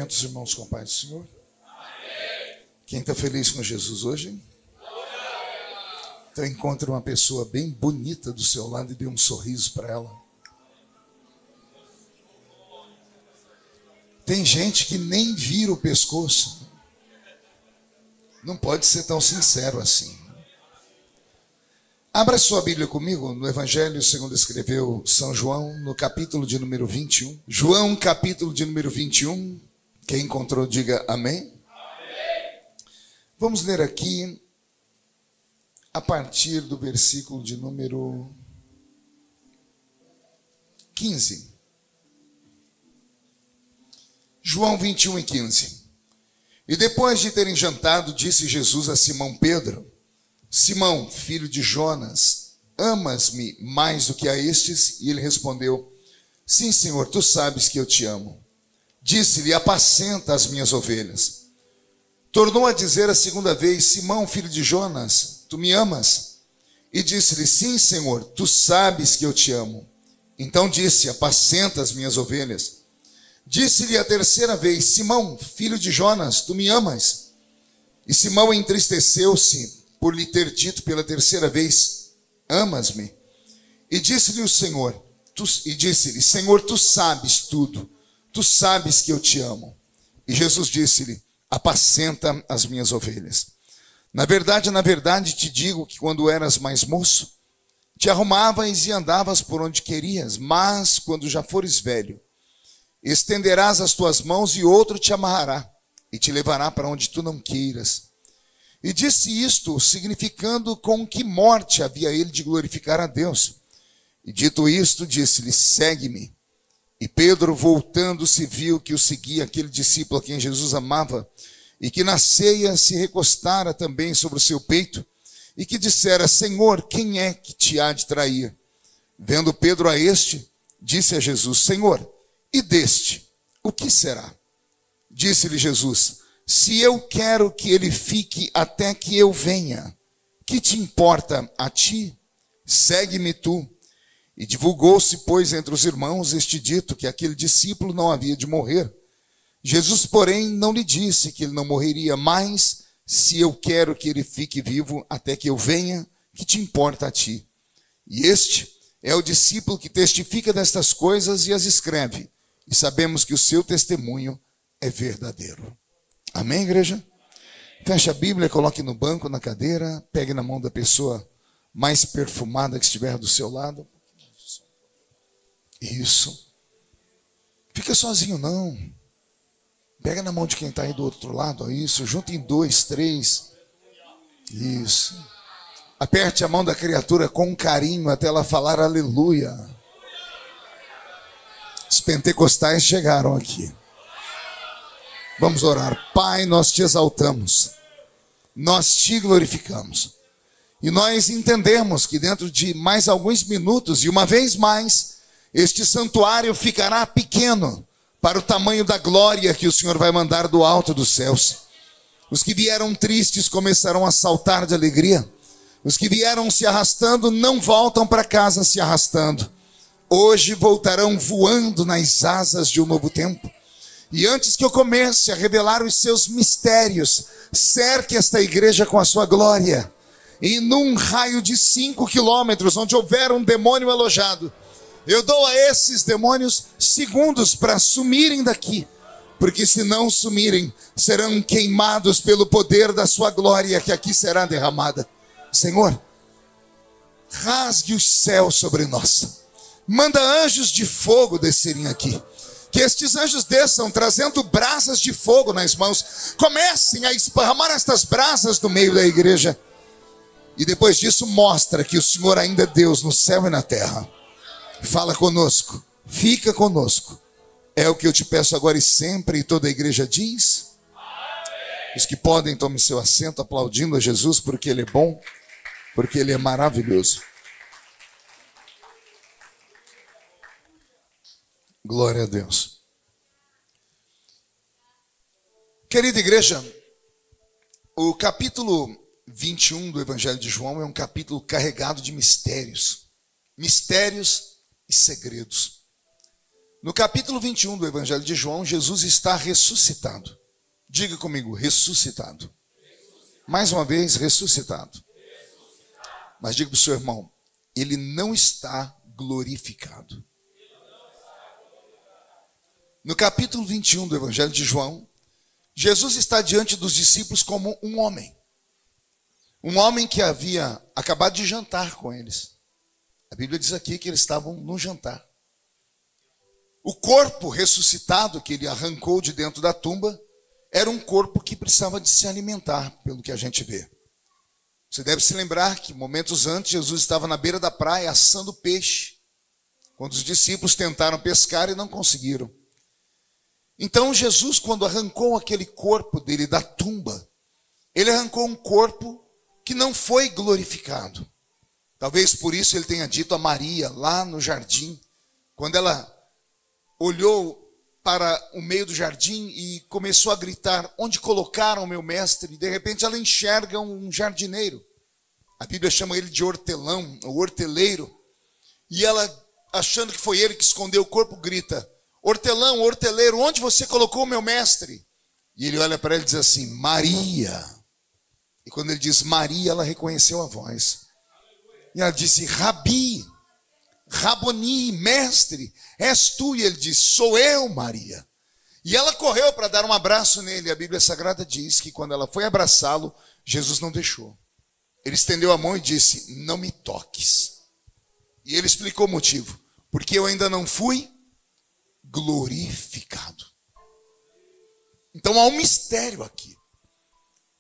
Cumprimento os irmãos com a paz do Senhor. Amém. Quem está feliz com Jesus hoje? Então encontre uma pessoa bem bonita do seu lado e dê um sorriso para ela. Tem gente que nem vira o pescoço. Não pode ser tão sincero assim. Abra sua Bíblia comigo no Evangelho segundo escreveu São João, no capítulo de número 21. João, capítulo de número 21. Quem encontrou, diga amém. Amém. Vamos ler aqui a partir do versículo de número 15. João 21 e 15. E depois de terem jantado, disse Jesus a Simão Pedro: Simão, filho de Jonas, amas-me mais do que a estes? E ele respondeu: Sim, Senhor, tu sabes que eu te amo. Disse-lhe: apacenta as minhas ovelhas. Tornou a dizer a segunda vez: Simão, filho de Jonas, tu me amas? E disse-lhe: Sim, Senhor, tu sabes que eu te amo. Então disse: apacenta as minhas ovelhas. Disse-lhe a terceira vez: Simão, filho de Jonas, tu me amas? E Simão entristeceu-se por lhe ter dito pela terceira vez: amas-me? E disse-lhe o Senhor, Senhor, tu sabes tudo, tu sabes que eu te amo. E Jesus disse-lhe: apacenta as minhas ovelhas. Na verdade te digo que quando eras mais moço, te arrumavas e andavas por onde querias, mas quando já fores velho, estenderás as tuas mãos e outro te amarrará e te levará para onde tu não queiras. E disse isto, significando com que morte havia ele de glorificar a Deus. E dito isto, disse-lhe: segue-me. E Pedro, voltando-se, viu que o seguia aquele discípulo a quem Jesus amava, e que na ceia se recostara também sobre o seu peito, e que dissera: Senhor, quem é que te há de trair? Vendo Pedro a este, disse a Jesus: Senhor, e deste, o que será? Disse-lhe Jesus: se eu quero que ele fique até que eu venha, que te importa a ti? Segue-me tu. E divulgou-se, pois, entre os irmãos este dito, que aquele discípulo não havia de morrer. Jesus, porém, não lhe disse que ele não morreria, mas se eu quero que ele fique vivo até que eu venha, que te importa a ti? E este é o discípulo que testifica destas coisas e as escreve, e sabemos que o seu testemunho é verdadeiro. Amém, igreja? Feche a Bíblia, coloque no banco, na cadeira, pegue na mão da pessoa mais perfumada que estiver do seu lado. Isso. Fica sozinho não. Pega na mão de quem está aí do outro lado. Isso. Junta em 2, 3. Isso. Aperte a mão da criatura com carinho até ela falar aleluia. Os pentecostais chegaram aqui. Vamos orar. Pai, nós te exaltamos. Nós te glorificamos. E nós entendemos que dentro de mais alguns minutos, e uma vez mais, este santuário ficará pequeno para o tamanho da glória que o Senhor vai mandar do alto dos céus. Os que vieram tristes começarão a saltar de alegria. Os que vieram se arrastando não voltam para casa se arrastando. Hoje voltarão voando nas asas de um novo tempo. E antes que eu comece a revelar os seus mistérios, cerque esta igreja com a sua glória. E num raio de 5 quilômetros, onde houver um demônio alojado, eu dou a esses demônios segundos para sumirem daqui, porque se não sumirem, serão queimados pelo poder da sua glória que aqui será derramada. Senhor, rasgue os céus sobre nós. Manda anjos de fogo descerem aqui. Que estes anjos desçam trazendo brasas de fogo nas mãos. Comecem a esparramar estas brasas no meio da igreja. E depois disso mostra que o Senhor ainda é Deus no céu e na terra. Fala conosco, fica conosco. É o que eu te peço agora e sempre. E toda a igreja diz: amém. Os que podem, tomem seu assento aplaudindo a Jesus, porque Ele é bom, porque Ele é maravilhoso. Glória a Deus. Querida igreja, o capítulo 21 do Evangelho de João é um capítulo carregado de mistérios. Mistérios e segredos. No capítulo 21 do Evangelho de João, Jesus está ressuscitado. Diga comigo, ressuscitado. Mais uma vez, ressuscitado. Mas diga para o seu irmão, ele não está glorificado. No capítulo 21 do Evangelho de João, Jesus está diante dos discípulos como um homem. Um homem que havia acabado de jantar com eles. A Bíblia diz aqui que eles estavam no jantar. O corpo ressuscitado que ele arrancou de dentro da tumba era um corpo que precisava de se alimentar, pelo que a gente vê. Você deve se lembrar que momentos antes Jesus estava na beira da praia assando peixe, quando os discípulos tentaram pescar e não conseguiram. Então Jesus, quando arrancou aquele corpo dele da tumba, ele arrancou um corpo que não foi glorificado. Talvez por isso ele tenha dito a Maria, lá no jardim, quando ela olhou para o meio do jardim e começou a gritar, onde colocaram o meu mestre? E de repente ela enxerga um jardineiro. A Bíblia chama ele de hortelão, ou horteleiro. E ela, achando que foi ele que escondeu o corpo, grita, hortelão, horteleiro, onde você colocou o meu mestre? E ele olha para ela e diz assim, Maria. E quando ele diz Maria, ela reconheceu a voz. E ela disse, Rabi, Raboni, mestre, és tu? E ele disse, sou eu, Maria. E ela correu para dar um abraço nele. A Bíblia Sagrada diz que quando ela foi abraçá-lo, Jesus não deixou. Ele estendeu a mão e disse, não me toques. E ele explicou o motivo. Porque eu ainda não fui glorificado. Então há um mistério aqui.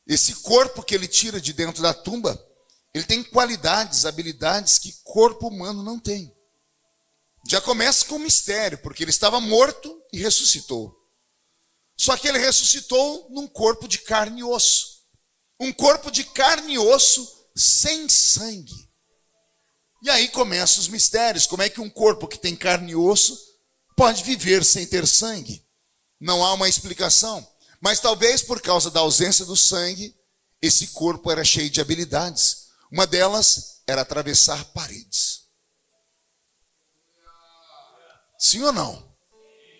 Esse corpo que ele tira de dentro da tumba, ele tem qualidades, habilidades que corpo humano não tem. Já começa com um mistério, porque ele estava morto e ressuscitou. Só que ele ressuscitou num corpo de carne e osso. Um corpo de carne e osso sem sangue. E aí começam os mistérios. Como é que um corpo que tem carne e osso pode viver sem ter sangue? Não há uma explicação. Mas talvez por causa da ausência do sangue, esse corpo era cheio de habilidades. Uma delas era atravessar paredes. Sim ou não?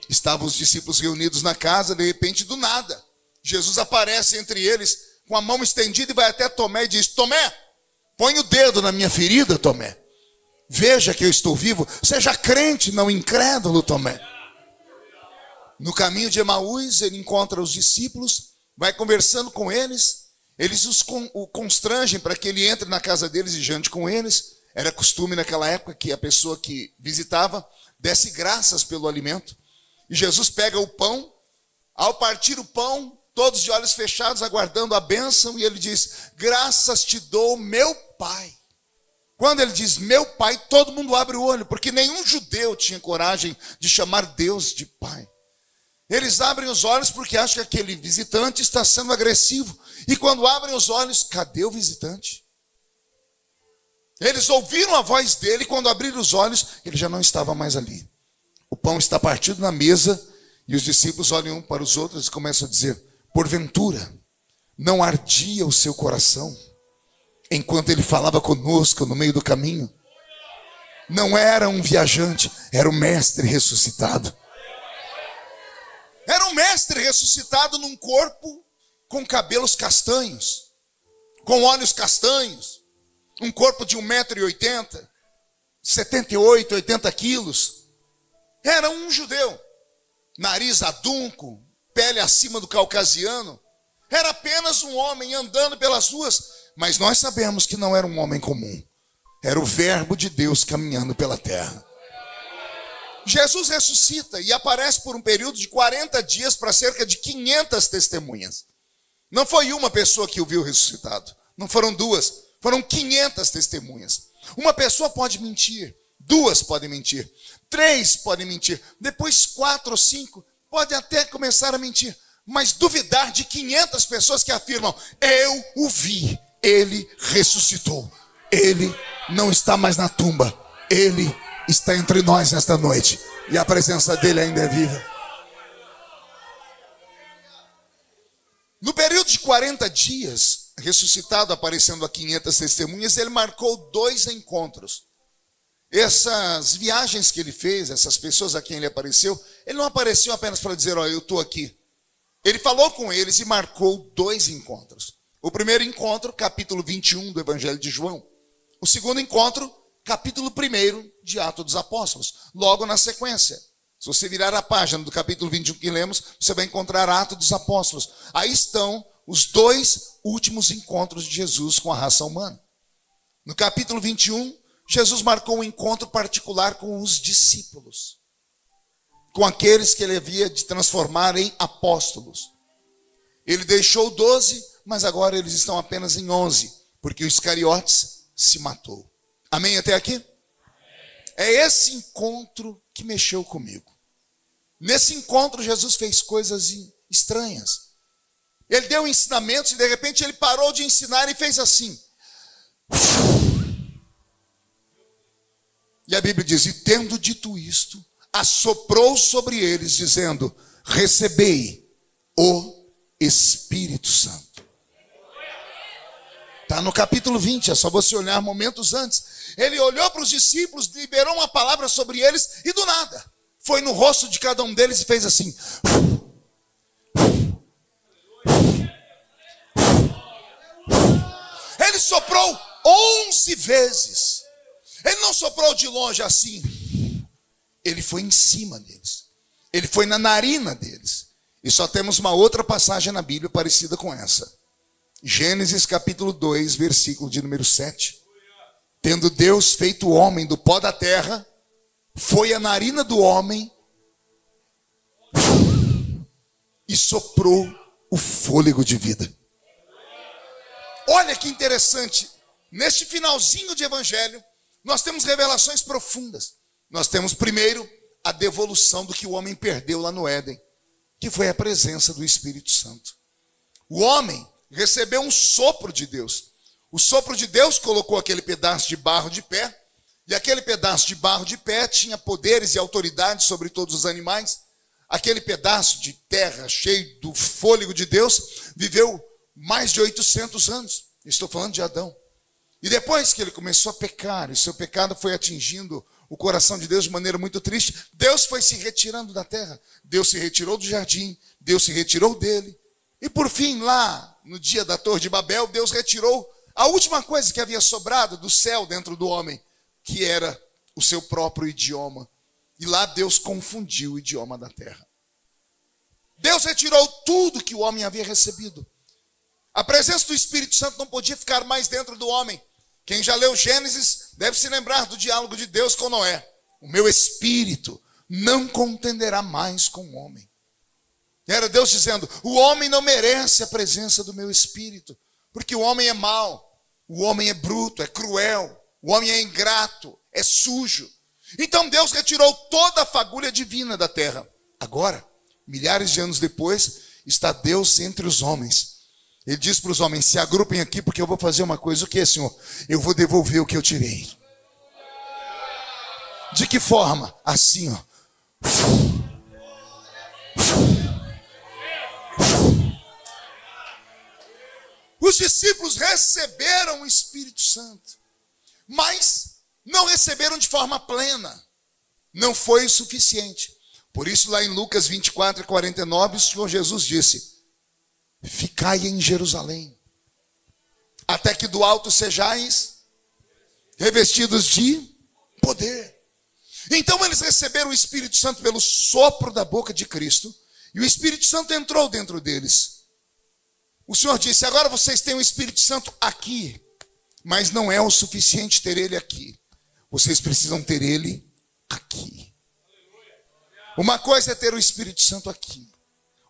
Estavam os discípulos reunidos na casa, de repente, do nada, Jesus aparece entre eles, com a mão estendida e vai até Tomé e diz, Tomé, põe o dedo na minha ferida, Tomé. Veja que eu estou vivo. Seja crente, não incrédulo, Tomé. No caminho de Emaús, ele encontra os discípulos, vai conversando com eles, eles o constrangem para que ele entre na casa deles e jante com eles. Era costume naquela época que a pessoa que visitava desse graças pelo alimento. E Jesus pega o pão, ao partir o pão, todos de olhos fechados, aguardando a bênção, e ele diz, graças te dou, meu Pai. Quando ele diz, meu Pai, todo mundo abre o olho, porque nenhum judeu tinha coragem de chamar Deus de Pai. Eles abrem os olhos porque acham que aquele visitante está sendo agressivo. E quando abrem os olhos, cadê o visitante? Eles ouviram a voz dele e quando abriram os olhos, ele já não estava mais ali. O pão está partido na mesa e os discípulos olham um para os outros e começam a dizer, porventura, não ardia o seu coração enquanto ele falava conosco no meio do caminho? Não era um viajante, era o mestre ressuscitado. Era um mestre ressuscitado num corpo com cabelos castanhos, com olhos castanhos, um corpo de 1,80 m, 78, 80 quilos. Era um judeu, nariz adunco, pele acima do caucasiano. Era apenas um homem andando pelas ruas, mas nós sabemos que não era um homem comum. Era o verbo de Deus caminhando pela terra. Jesus ressuscita e aparece por um período de 40 dias para cerca de 500 testemunhas. Não foi uma pessoa que o viu ressuscitado. Não foram duas, foram 500 testemunhas. Uma pessoa pode mentir, duas podem mentir, três podem mentir, depois 4 ou 5 podem até começar a mentir. Mas duvidar de 500 pessoas que afirmam, eu o vi, ele ressuscitou. Ele não está mais na tumba, ele está entre nós nesta noite. E a presença dele ainda é viva. No período de 40 dias, ressuscitado, aparecendo a 500 testemunhas, ele marcou 2 encontros. essas viagens que ele fez, essas pessoas a quem ele apareceu, ele não apareceu apenas para dizer, eu estou aqui. Ele falou com eles e marcou 2 encontros. O primeiro encontro, capítulo 21 do Evangelho de João. O segundo encontro, capítulo 1 de Atos dos Apóstolos. Logo na sequência. Se você virar a página do capítulo 21 que lemos, você vai encontrar Atos dos Apóstolos. Aí estão os 2 últimos encontros de Jesus com a raça humana. No capítulo 21, Jesus marcou um encontro particular com os discípulos. Com aqueles que ele havia de transformar em apóstolos. Ele deixou 12, mas agora eles estão apenas em 11, porque o Iscariotes se matou. Amém até aqui? É esse encontro que mexeu comigo. Nesse encontro, Jesus fez coisas estranhas. Ele deu ensinamentos e de repente ele parou de ensinar e fez assim. E a Bíblia diz, e tendo dito isto, assoprou sobre eles, dizendo, recebei o Espírito Santo. Está no capítulo 20, é só você olhar momentos antes. Ele olhou para os discípulos, liberou uma palavra sobre eles e do nada, foi no rosto de cada um deles e fez assim. Ele soprou 11 vezes. Ele não soprou de longe assim. Ele foi em cima deles. Ele foi na narina deles. E só temos uma outra passagem na Bíblia parecida com essa. Gênesis capítulo 2, versículo de número 7. Tendo Deus feito o homem do pó da terra, foi a narina do homem e soprou o fôlego de vida. Olha que interessante. Neste finalzinho de evangelho, nós temos revelações profundas. Nós temos primeiro a devolução do que o homem perdeu lá no Éden, que foi a presença do Espírito Santo. O homem recebeu um sopro de Deus. O sopro de Deus colocou aquele pedaço de barro de pé, e aquele pedaço de barro de pé tinha poderes e autoridade sobre todos os animais. Aquele pedaço de terra cheio do fôlego de Deus viveu mais de 800 anos. Estou falando de Adão. E depois que ele começou a pecar, e seu pecado foi atingindo o coração de Deus de maneira muito triste, Deus foi se retirando da terra. Deus se retirou do jardim, Deus se retirou dele. E por fim, lá no dia da Torre de Babel, Deus retirou a última coisa que havia sobrado do céu dentro do homem, que era o seu próprio idioma. E lá Deus confundiu o idioma da terra. Deus retirou tudo que o homem havia recebido. A presença do Espírito Santo não podia ficar mais dentro do homem. Quem já leu Gênesis deve se lembrar do diálogo de Deus com Noé. O meu espírito não contenderá mais com o homem. Era Deus dizendo, o homem não merece a presença do meu espírito, porque o homem é mau, o homem é bruto, é cruel, o homem é ingrato, é sujo. Então Deus retirou toda a fagulha divina da terra. Agora, milhares de anos depois, está Deus entre os homens. Ele diz para os homens, se agrupem aqui porque eu vou fazer uma coisa. O que, Senhor? Eu vou devolver o que eu tirei. De que forma? Assim, ó. Os discípulos receberam o Espírito Santo, mas não receberam de forma plena. Não foi o suficiente. Por isso lá em Lucas 24 e 49, o Senhor Jesus disse, ficai em Jerusalém, até que do alto sejais revestidos de poder. Então eles receberam o Espírito Santo pelo sopro da boca de Cristo, e o Espírito Santo entrou dentro deles. O Senhor disse, agora vocês têm o Espírito Santo aqui, mas não é o suficiente ter ele aqui. Vocês precisam ter ele aqui. Uma coisa é ter o Espírito Santo aqui.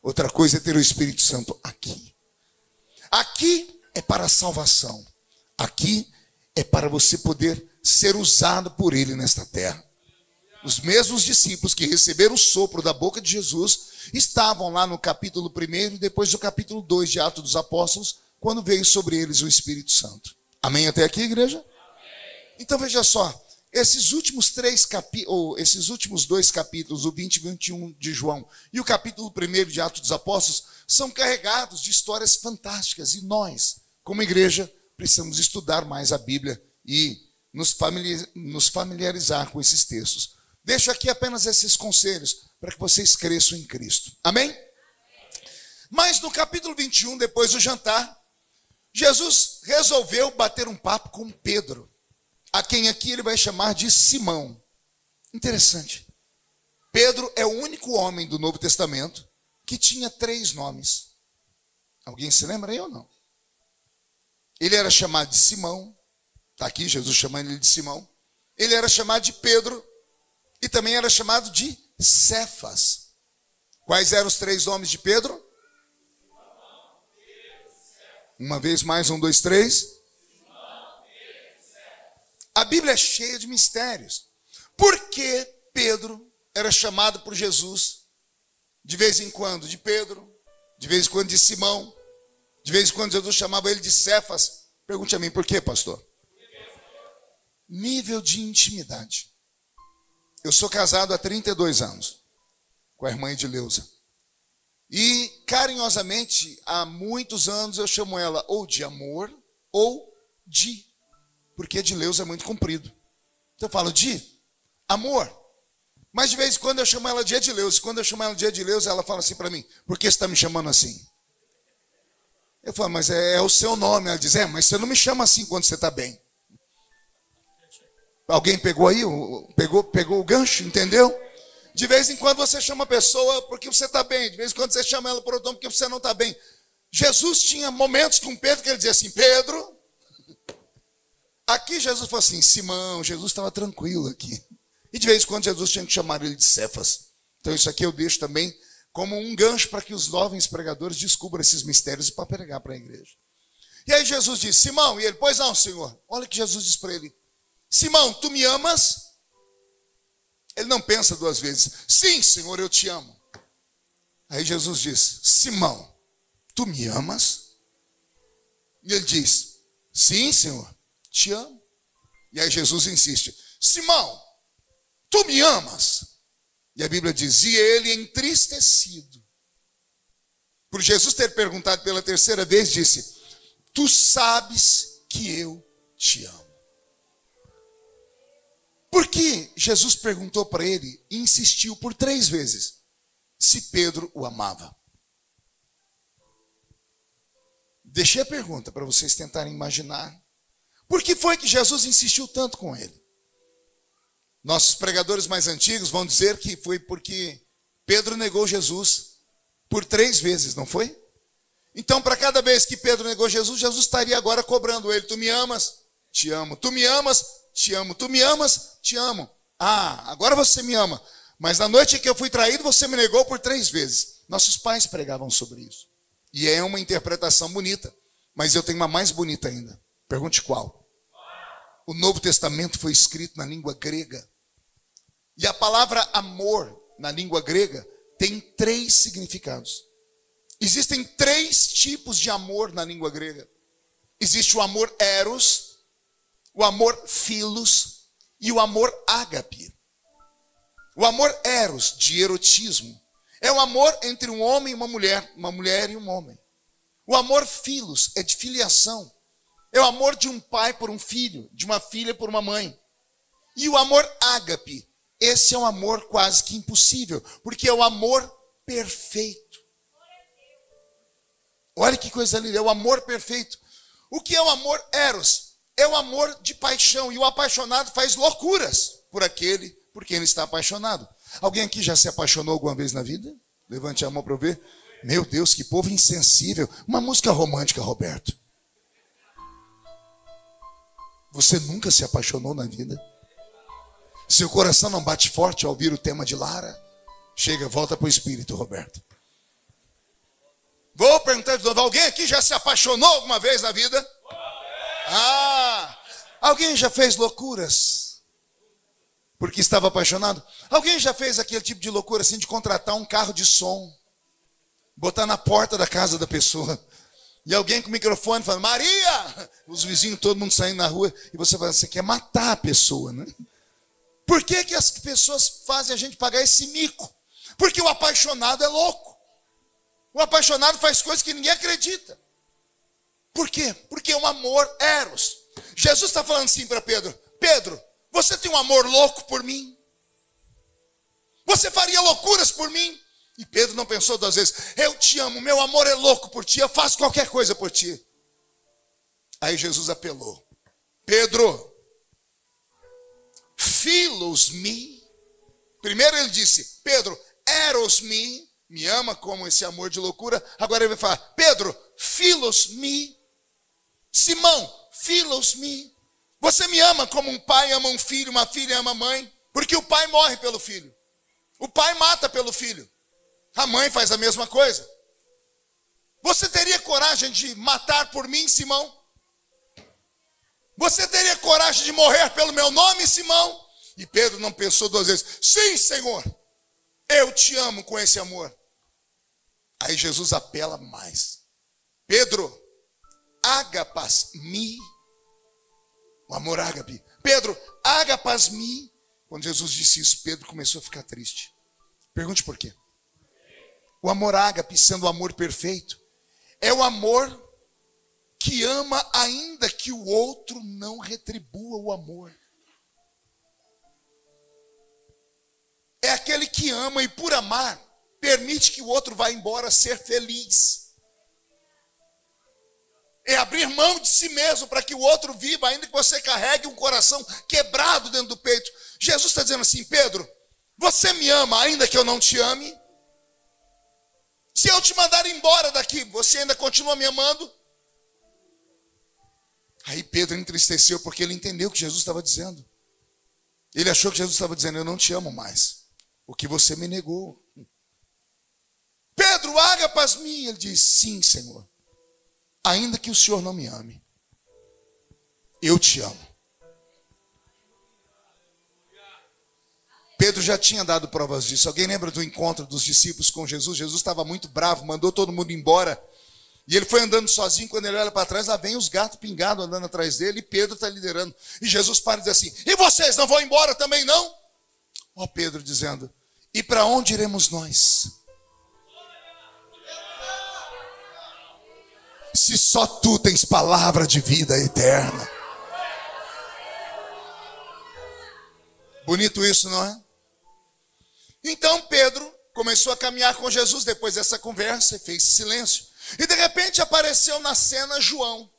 Outra coisa é ter o Espírito Santo aqui. Aqui é para a salvação. Aqui é para você poder ser usado por ele nesta terra. Os mesmos discípulos que receberam o sopro da boca de Jesus estavam lá no capítulo 1 e depois do capítulo 2 de Atos dos Apóstolos, quando veio sobre eles o Espírito Santo. Amém até aqui, igreja? Amém. Então veja só, esses últimos 2 capítulos, o 20 e 21 de João e o capítulo 1 de Atos dos Apóstolos, são carregados de histórias fantásticas. E nós, como igreja, precisamos estudar mais a Bíblia e nos familiarizar com esses textos. Deixo aqui apenas esses conselhos para que vocês cresçam em Cristo. Amém? Mas no capítulo 21, depois do jantar, Jesus resolveu bater um papo com Pedro, a quem aqui ele vai chamar de Simão. Interessante. Pedro é o único homem do Novo Testamento que tinha 3 nomes. Alguém se lembra aí ou não? Ele era chamado de Simão. Está aqui Jesus chamando ele de Simão. Ele era chamado de Pedro e também era chamado de Cefas. Quais eram os 3 nomes de Pedro? Uma vez mais, 1, 2, 3. A Bíblia é cheia de mistérios. Por que Pedro era chamado por Jesus de vez em quando de Pedro, de vez em quando de Simão, de vez em quando Jesus chamava ele de Cefas? Pergunte a mim, por quê, pastor? Nível de intimidade. Eu sou casado há 32 anos com a irmã Edileuza. E carinhosamente, há muitos anos eu chamo ela ou de amor ou de, porque Edileuza é muito comprido. Então eu falo de amor. Mas de vez em quando eu chamo ela de Edileuza. E quando eu chamo ela de Edileuza, ela fala assim para mim: por que você está me chamando assim? Eu falo, mas é o seu nome. Ela diz, mas você não me chama assim quando você está bem. Alguém pegou aí? Pegou o gancho, entendeu? De vez em quando você chama a pessoa porque você está bem. De vez em quando você chama ela por outro nome porque você não está bem. Jesus tinha momentos com Pedro que ele dizia assim, Pedro. Aqui Jesus falou assim, Simão. Jesus estava tranquilo aqui. E de vez em quando Jesus tinha que chamar ele de Cefas. Então isso aqui eu deixo também como um gancho para que os jovens pregadores descubram esses mistérios e para pregar para a igreja. E aí Jesus disse, Simão, e ele, pois não, Senhor. Olha o que Jesus disse para ele. Simão, tu me amas? Ele não pensa 2 vezes. Sim, Senhor, eu te amo. Aí Jesus diz, Simão, tu me amas? E ele diz, sim, Senhor, te amo. E aí Jesus insiste, Simão, tu me amas? E a Bíblia diz, e ele entristecido, por Jesus ter perguntado pela 3ª vez, disse, tu sabes que eu te amo. Porque Jesus perguntou para ele e insistiu por 3 vezes se Pedro o amava. Deixei a pergunta para vocês tentarem imaginar. Por que foi que Jesus insistiu tanto com ele? Nossos pregadores mais antigos vão dizer que foi porque Pedro negou Jesus por 3 vezes, não foi? Então, para cada vez que Pedro negou Jesus, Jesus estaria agora cobrando ele. Tu me amas? Te amo. Tu me amas? Te amo. Tu me amas? Te amo. Ah, agora você me ama. Mas na noite em que eu fui traído, você me negou por 3 vezes. Nossos pais pregavam sobre isso. E é uma interpretação bonita. Mas eu tenho uma mais bonita ainda. Pergunte qual? O Novo Testamento foi escrito na língua grega. E a palavra amor, na língua grega, tem 3 significados. Existem 3 tipos de amor na língua grega. Existe o amor eros, o amor philos e o amor ágape. O amor eros, de erotismo, é o amor entre um homem e uma mulher e um homem. O amor philos é de filiação. É o amor de um pai por um filho, de uma filha por uma mãe. E o amor ágape, esse é um amor quase que impossível, porque é o amor perfeito. Olha que coisa linda, é o amor perfeito. O que é o amor eros? É o amor de paixão, e o apaixonado faz loucuras por aquele por quem ele está apaixonado. Alguém aqui já se apaixonou alguma vez na vida? Levante a mão para eu ver. Meu Deus, que povo insensível. Uma música romântica, Roberto. Você nunca se apaixonou na vida? Seu coração não bate forte ao ouvir o tema de Lara? Chega, volta para o espírito, Roberto. Vou perguntar de novo, alguém aqui já se apaixonou alguma vez na vida? Alguém já fez loucuras porque estava apaixonado? Alguém já fez aquele tipo de loucura assim de contratar um carro de som, botar na porta da casa da pessoa, e alguém com o microfone falando, Maria! Os vizinhos, todo mundo saindo na rua, e você fala, você quer matar a pessoa, né? Por que que as pessoas fazem a gente pagar esse mico? Porque o apaixonado é louco. O apaixonado faz coisas que ninguém acredita. Por quê? Porque é um amor eros. Jesus está falando assim para Pedro, Pedro, você tem um amor louco por mim? Você faria loucuras por mim? E Pedro não pensou duas vezes. Eu te amo, meu amor é louco por ti, eu faço qualquer coisa por ti. Aí Jesus apelou. Pedro, philos me. Primeiro ele disse, Pedro, eros me ama como esse amor de loucura. Agora ele vai falar, Pedro, philos me. Simão, philos me. Você me ama como um pai ama um filho, uma filha ama a mãe. Porque o pai morre pelo filho. O pai mata pelo filho. A mãe faz a mesma coisa. Você teria coragem de matar por mim, Simão? Você teria coragem de morrer pelo meu nome, Simão? E Pedro não pensou duas vezes. Sim, Senhor, eu te amo com esse amor. Aí Jesus apela mais. Pedro, agapas me. O amor ágape. Pedro, agapas me. Quando Jesus disse isso, Pedro começou a ficar triste. Pergunte por quê. O amor ágape, sendo o amor perfeito, é o amor que ama ainda que o outro não retribua o amor. É aquele que ama e por amar, permite que o outro vá embora ser feliz. É abrir mão de si mesmo para que o outro viva, ainda que você carregue um coração quebrado dentro do peito. Jesus está dizendo assim, Pedro, você me ama ainda que eu não te ame? Se eu te mandar embora daqui, você ainda continua me amando? Aí Pedro entristeceu porque ele entendeu o que Jesus estava dizendo. Ele achou que Jesus estava dizendo, eu não te amo mais. O que você me negou. Pedro, agapas me. Ele diz, sim, Senhor. Ainda que o Senhor não me ame, eu te amo. Pedro já tinha dado provas disso. Alguém lembra do encontro dos discípulos com Jesus? Jesus estava muito bravo, mandou todo mundo embora. E ele foi andando sozinho, quando ele olha para trás, lá vem os gatos pingados andando atrás dele, e Pedro está liderando. E Jesus para e diz assim, e vocês não vão embora também não? Ó Pedro dizendo, e para onde iremos nós? Se só tu tens palavra de vida eterna. Bonito isso, não é? Então Pedro começou a caminhar com Jesus depois dessa conversa e fez silêncio. E de repente apareceu na cena João,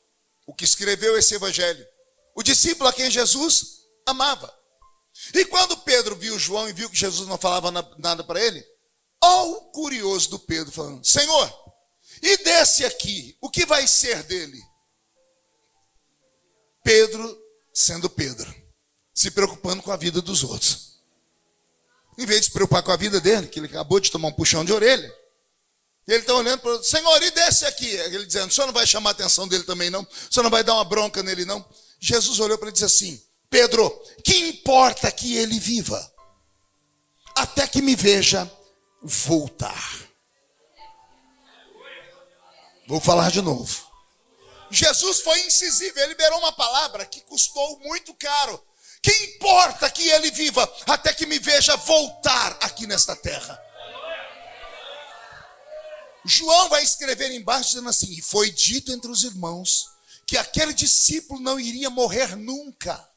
o que escreveu esse evangelho. O discípulo a quem Jesus amava. E quando Pedro viu João e viu que Jesus não falava nada para ele, ó o curioso do Pedro falando, Senhor, e desse aqui, o que vai ser dele? Pedro sendo Pedro, se preocupando com a vida dos outros. Em vez de se preocupar com a vida dele, que ele acabou de tomar um puxão de orelha, ele está olhando para o Senhor, e desse aqui? Ele dizendo, o senhor não vai chamar a atenção dele também não? O senhor não vai dar uma bronca nele não? Jesus olhou para ele e disse assim, Pedro, que importa que ele viva, até que me veja voltar. Vou falar de novo. Jesus foi incisivo, ele liberou uma palavra que custou muito caro. Que importa que ele viva, até que me veja voltar aqui nesta terra. João vai escrever embaixo dizendo assim, e foi dito entre os irmãos, que aquele discípulo não iria morrer nunca.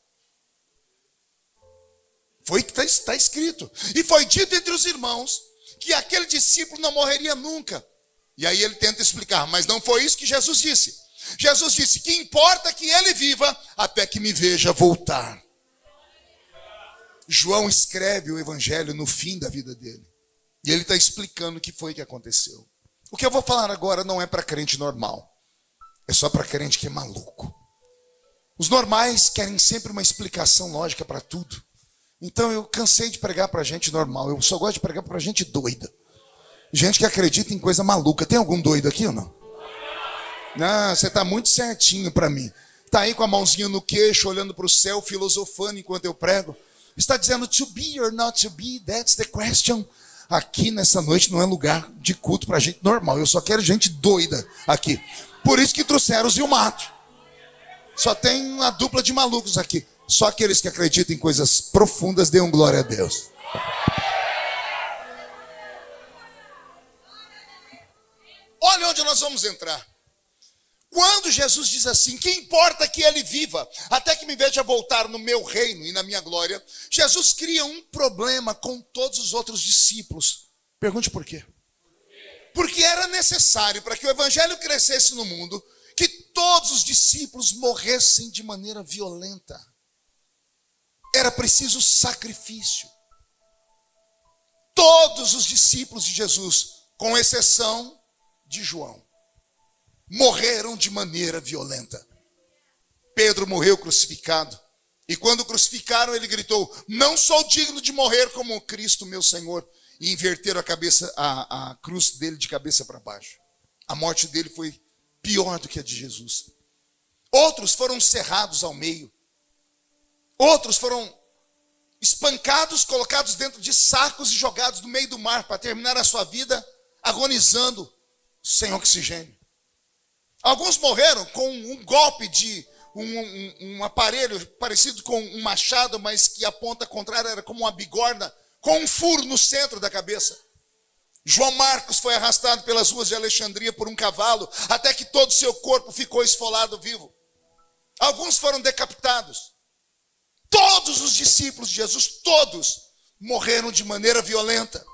Foi que está escrito. E foi dito entre os irmãos, que aquele discípulo não morreria nunca. E aí ele tenta explicar, mas não foi isso que Jesus disse. Jesus disse, que importa que ele viva, até que me veja voltar. João escreve o evangelho no fim da vida dele. E ele está explicando o que foi que aconteceu. O que eu vou falar agora não é para crente normal. É só para crente que é maluco. Os normais querem sempre uma explicação lógica para tudo. Então eu cansei de pregar para gente normal. Eu só gosto de pregar para gente doida. Gente que acredita em coisa maluca. Tem algum doido aqui ou não? Não, você está muito certinho para mim. Está aí com a mãozinha no queixo, olhando para o céu, filosofando enquanto eu prego. Está dizendo, to be or not to be, that's the question. Aqui nessa noite não é lugar de culto para gente normal. Eu só quero gente doida aqui. Por isso que trouxeram os Vilmato. Só tem uma dupla de malucos aqui. Só aqueles que acreditam em coisas profundas, dêem glória a Deus. Olha onde nós vamos entrar. Quando Jesus diz assim, que importa que ele viva, até que me veja voltar no meu reino e na minha glória, Jesus cria um problema com todos os outros discípulos. Pergunte por quê? Porque era necessário, para que o evangelho crescesse no mundo, que todos os discípulos morressem de maneira violenta. Era preciso sacrifício. Todos os discípulos de Jesus, com exceção de João, morreram de maneira violenta. Pedro morreu crucificado. E quando crucificaram, ele gritou: não sou digno de morrer como Cristo, meu Senhor. E inverteram a cruz dele de cabeça para baixo. A morte dele foi pior do que a de Jesus. Outros foram cerrados ao meio. Outros foram espancados, colocados dentro de sacos e jogados no meio do mar para terminar a sua vida agonizando sem oxigênio. Alguns morreram com um golpe de um aparelho parecido com um machado, mas que a ponta contrária era como uma bigorna, com um furo no centro da cabeça. João Marcos foi arrastado pelas ruas de Alexandria por um cavalo, até que todo o seu corpo ficou esfolado vivo. Alguns foram decapitados. Todos os discípulos de Jesus, todos, morreram de maneira violenta,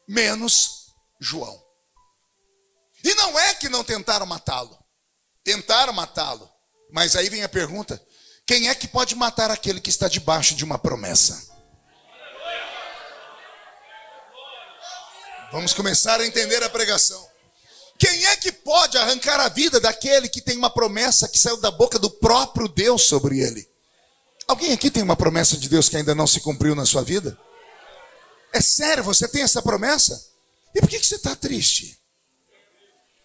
menos João. E não é que não tentaram matá-lo. Tentaram matá-lo. Mas aí vem a pergunta: quem é que pode matar aquele que está debaixo de uma promessa? Vamos começar a entender a pregação. Quem é que pode arrancar a vida daquele que tem uma promessa que saiu da boca do próprio Deus sobre ele? Alguém aqui tem uma promessa de Deus que ainda não se cumpriu na sua vida? É sério, você tem essa promessa? E por que você está triste?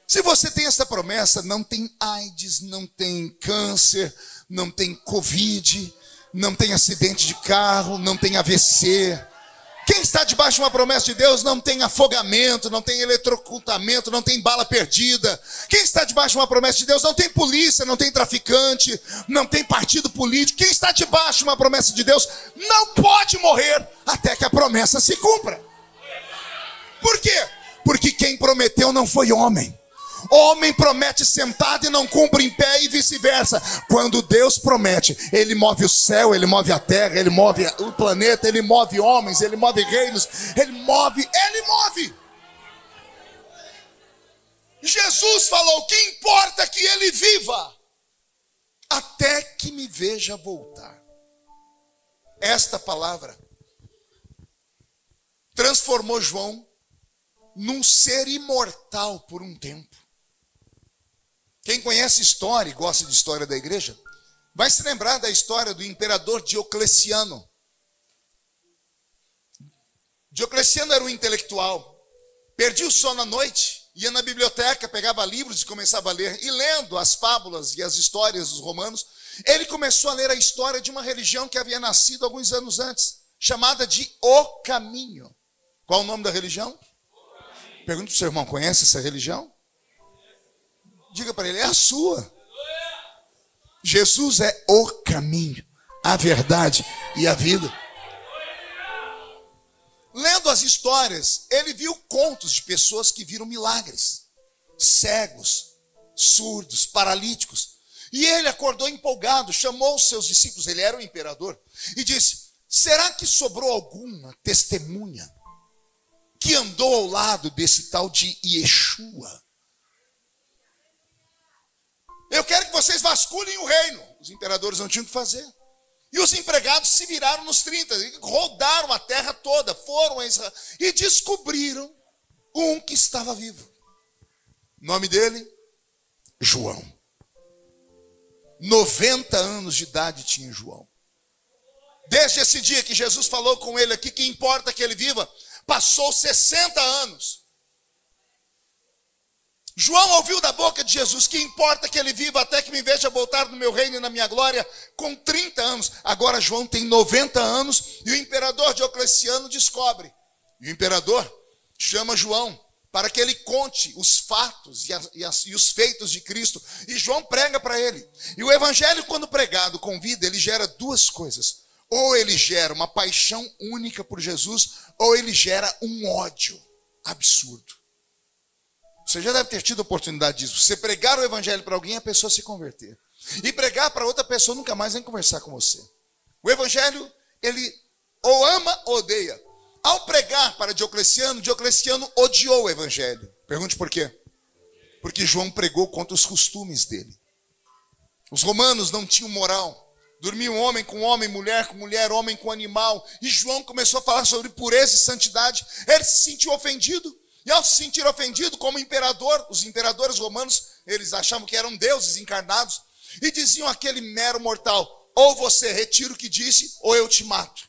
Se você tem essa promessa, não tem AIDS, não tem câncer, não tem Covid, não tem acidente de carro, não tem AVC. Quem está debaixo de uma promessa de Deus não tem afogamento, não tem eletrocutamento, não tem bala perdida. Quem está debaixo de uma promessa de Deus não tem polícia, não tem traficante, não tem partido político. Quem está debaixo de uma promessa de Deus não pode morrer até que a promessa se cumpra. Por quê? Porque quem prometeu não foi homem. Homem promete sentado e não cumpre em pé e vice-versa. Quando Deus promete, Ele move o céu, Ele move a terra, Ele move o planeta, Ele move homens, Ele move reinos, Ele move. Jesus falou: que importa que Ele viva, até que me veja voltar. Esta palavra transformou João num ser imortal por um tempo. Quem conhece história e gosta de história da igreja, vai se lembrar da história do imperador Diocleciano. Diocleciano era um intelectual, perdia o sono à noite, ia na biblioteca, pegava livros e começava a ler. E lendo as fábulas e as histórias dos romanos, ele começou a ler a história de uma religião que havia nascido alguns anos antes, chamada de O Caminho. Qual o nome da religião? Pergunta para o seu irmão: conhece essa religião? Diga para ele: é a sua. Jesus é o caminho, a verdade e a vida. Lendo as histórias, ele viu contos de pessoas que viram milagres. Cegos, surdos, paralíticos. E ele acordou empolgado, chamou os seus discípulos, ele era o imperador, e disse: será que sobrou alguma testemunha que andou ao lado desse tal de Yeshua? Eu quero que vocês vasculhem o reino. Os imperadores não tinham o que fazer. E os empregados se viraram nos 30, rodaram a terra toda, foram a Israel e descobriram um que estava vivo. O nome dele? João. 90 anos de idade tinha João. Desde esse dia que Jesus falou com ele aqui, que importa que ele viva, passou 60 anos. João ouviu da boca de Jesus: que importa que ele viva até que me veja voltar no meu reino e na minha glória, com 30 anos. Agora João tem 90 anos e o imperador Diocleciano descobre. E o imperador chama João para que ele conte os fatos e os feitos de Cristo. E João prega para ele. E o evangelho, quando pregado com vida, ele gera duas coisas. Ou ele gera uma paixão única por Jesus, ou ele gera um ódio absurdo. Você já deve ter tido a oportunidade disso. Você pregar o evangelho para alguém, a pessoa se converter. E pregar para outra pessoa nunca mais vem conversar com você. O evangelho, ele ou ama ou odeia. Ao pregar para Diocleciano, Diocleciano odiou o evangelho. Pergunte por quê? Porque João pregou contra os costumes dele. Os romanos não tinham moral. Dormiam homem com homem, mulher com mulher, homem com animal. E João começou a falar sobre pureza e santidade. Ele se sentiu ofendido. E ao se sentir ofendido, como imperador, os imperadores romanos, eles achavam que eram deuses encarnados. E diziam àquele mero mortal: ou você retira o que disse, ou eu te mato.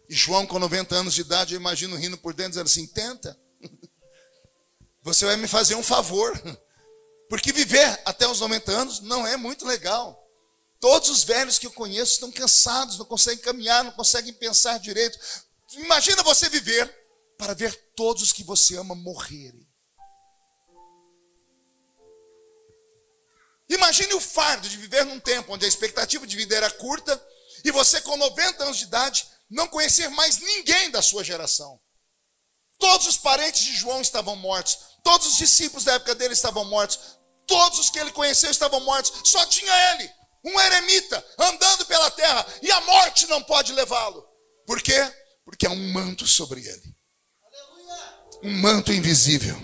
E João, com 90 anos de idade, eu imagino rindo por dentro, dizendo assim: tenta. Você vai me fazer um favor. Porque viver até os 90 anos não é muito legal. Todos os velhos que eu conheço estão cansados, não conseguem caminhar, não conseguem pensar direito. Imagina você viver para ver todos os que você ama morrerem. Imagine o fardo de viver num tempo onde a expectativa de vida era curta e você, com 90 anos de idade, não conhecer mais ninguém da sua geração. Todos os parentes de João estavam mortos. Todos os discípulos da época dele estavam mortos. Todos os que ele conheceu estavam mortos. Só tinha ele, um eremita, andando pela terra. E a morte não pode levá-lo. Por quê? Porque há um manto sobre ele. Um manto invisível.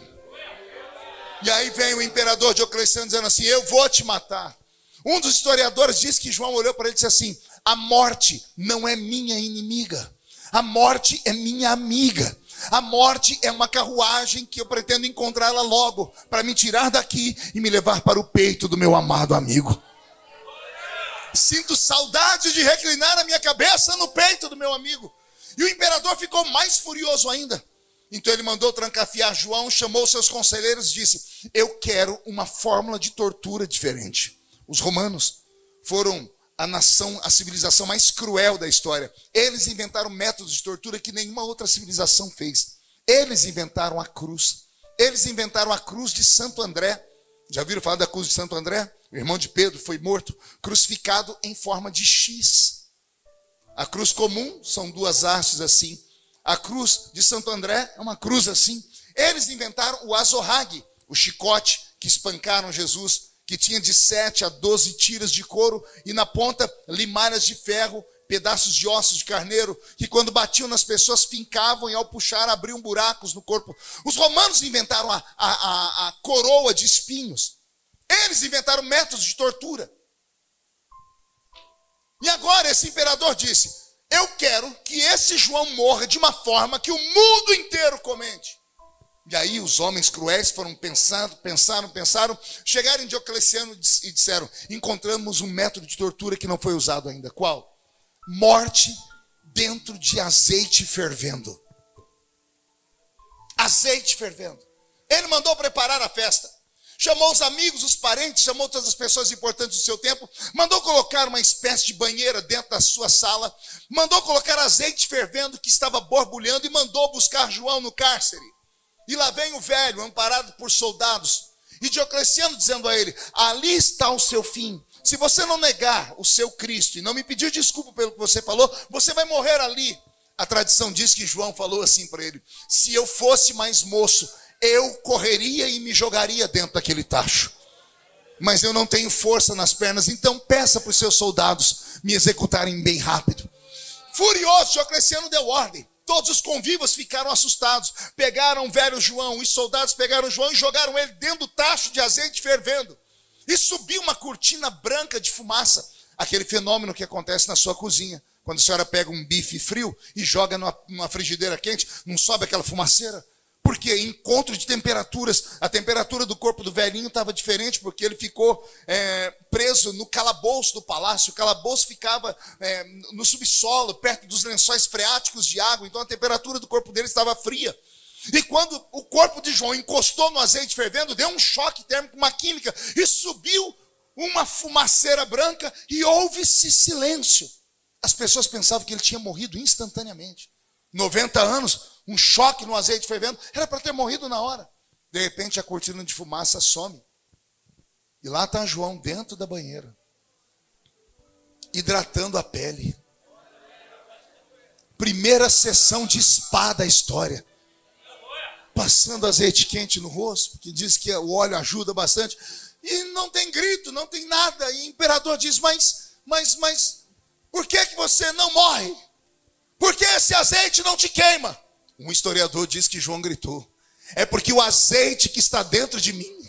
E aí vem o imperador Diocleciano dizendo assim: eu vou te matar. Um dos historiadores diz que João olhou para ele e disse assim: a morte não é minha inimiga. A morte é minha amiga. A morte é uma carruagem que eu pretendo encontrá-la logo, para me tirar daqui e me levar para o peito do meu amado amigo. Sinto saudade de reclinar a minha cabeça no peito do meu amigo. E o imperador ficou mais furioso ainda. Então ele mandou trancafiar João, chamou seus conselheiros e disse: eu quero uma fórmula de tortura diferente. Os romanos foram a nação, a civilização mais cruel da história. Eles inventaram métodos de tortura que nenhuma outra civilização fez. Eles inventaram a cruz. Eles inventaram a cruz de Santo André. Já viram falar da cruz de Santo André? O irmão de Pedro foi morto, crucificado em forma de X. A cruz comum são duas hastes assim. A cruz de Santo André é uma cruz assim. Eles inventaram o azorrague, o chicote que espancaram Jesus, que tinha de 7 a 12 tiras de couro e na ponta limalhas de ferro, pedaços de ossos de carneiro, que quando batiam nas pessoas fincavam e ao puxar abriam buracos no corpo. Os romanos inventaram a coroa de espinhos. Eles inventaram métodos de tortura. E agora esse imperador disse: eu quero que esse João morra de uma forma que o mundo inteiro comente. E aí os homens cruéis foram pensaram, chegaram em Diocleciano e disseram: encontramos um método de tortura que não foi usado ainda. Qual? Morte dentro de azeite fervendo. Azeite fervendo. Ele mandou preparar a festa. Chamou os amigos, os parentes, chamou todas as pessoas importantes do seu tempo, mandou colocar uma espécie de banheira dentro da sua sala, mandou colocar azeite fervendo que estava borbulhando e mandou buscar João no cárcere. E lá vem o velho, amparado por soldados, e Diocleciano dizendo a ele: ali está o seu fim. Se você não negar o seu Cristo e não me pedir desculpa pelo que você falou, você vai morrer ali. A tradição diz que João falou assim para ele: se eu fosse mais moço, eu correria e me jogaria dentro daquele tacho. Mas eu não tenho força nas pernas, então peça para os seus soldados me executarem bem rápido. Furioso, Diocleciano deu ordem. Todos os convivas ficaram assustados. Pegaram o velho João, os soldados pegaram João e jogaram ele dentro do tacho de azeite fervendo. E subiu uma cortina branca de fumaça. Aquele fenômeno que acontece na sua cozinha. Quando a senhora pega um bife frio e joga numa frigideira quente, não sobe aquela fumaceira? Porque encontro de temperaturas, a temperatura do corpo do velhinho estava diferente, porque ele ficou preso no calabouço do palácio. O calabouço ficava no subsolo, perto dos lençóis freáticos de água, então a temperatura do corpo dele estava fria. E quando o corpo de João encostou no azeite fervendo, deu um choque térmico, uma química, e subiu uma fumaceira branca e houve-se silêncio. As pessoas pensavam que ele tinha morrido instantaneamente. 90 anos, um choque no azeite fervendo, era para ter morrido na hora. De repente a cortina de fumaça some. E lá está João dentro da banheira, hidratando a pele. Primeira sessão de spa da história. passando azeite quente no rosto, porque diz que o óleo ajuda bastante. E não tem grito, não tem nada. E o imperador diz, mas, por que você não morre? Por que esse azeite não te queima? Um historiador diz que João gritou, é porque o azeite que está dentro de mim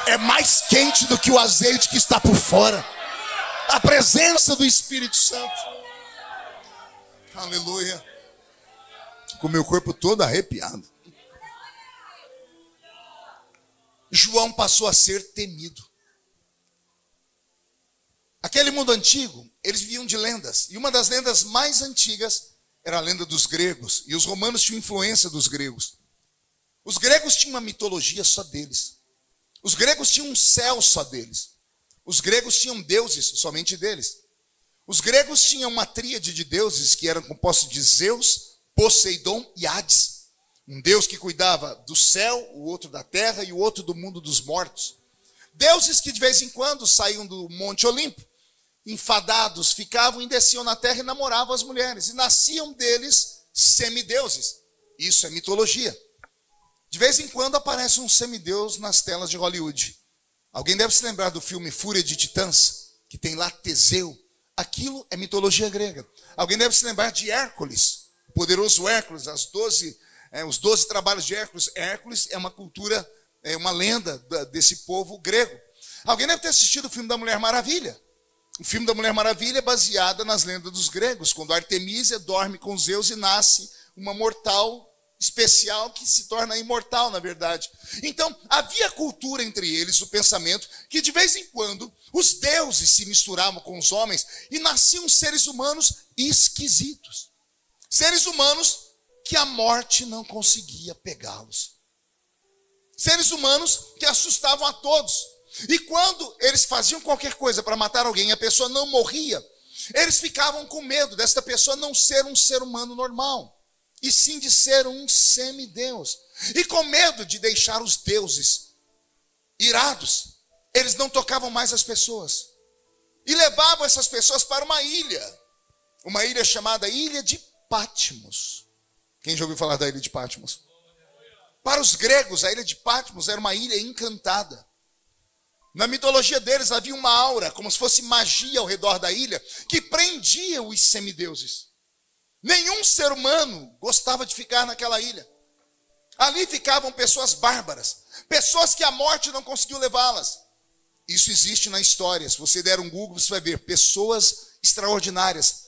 é mais quente do que o azeite que está por fora. A presença do Espírito Santo. Aleluia. Com o meu corpo todo arrepiado. João passou a ser temido. Aquele mundo antigo, eles viviam de lendas. E uma das lendas mais antigas era a lenda dos gregos. E os romanos tinham influência dos gregos. Os gregos tinham uma mitologia só deles. Os gregos tinham um céu só deles. Os gregos tinham deuses somente deles. Os gregos tinham uma tríade de deuses que eram compostos de Zeus, Poseidon e Hades. Um deus que cuidava do céu, o outro da terra e o outro do mundo dos mortos. Deuses que de vez em quando saíam do Monte Olimpo, enfadados, ficavam e desciam na terra e namoravam as mulheres. E nasciam deles semideuses. Isso é mitologia. De vez em quando aparece um semideus nas telas de Hollywood. Alguém deve se lembrar do filme Fúria de Titãs, que tem lá Teseu. Aquilo é mitologia grega. Alguém deve se lembrar de Hércules, o poderoso Hércules, os 12 trabalhos de Hércules. Hércules é uma cultura, é uma lenda desse povo grego. Alguém deve ter assistido o filme da Mulher Maravilha. O filme da Mulher Maravilha é baseado nas lendas dos gregos, quando Artemísia dorme com Zeus e nasce uma mortal especial que se torna imortal, na verdade. Então, havia cultura entre eles, o pensamento, que de vez em quando os deuses se misturavam com os homens e nasciam seres humanos esquisitos. Seres humanos que a morte não conseguia pegá-los. Seres humanos que assustavam a todos. E quando eles faziam qualquer coisa para matar alguém e a pessoa não morria, eles ficavam com medo desta pessoa não ser um ser humano normal, e sim de ser um semideus. E com medo de deixar os deuses irados, eles não tocavam mais as pessoas. E levavam essas pessoas para uma ilha chamada Ilha de Patmos. Quem já ouviu falar da Ilha de Patmos? Para os gregos, a Ilha de Patmos era uma ilha encantada. Na mitologia deles havia uma aura, como se fosse magia ao redor da ilha, que prendia os semideuses. Nenhum ser humano gostava de ficar naquela ilha. Ali ficavam pessoas bárbaras, pessoas que a morte não conseguiu levá-las. Isso existe na história. Se você der um Google, você vai ver pessoas extraordinárias.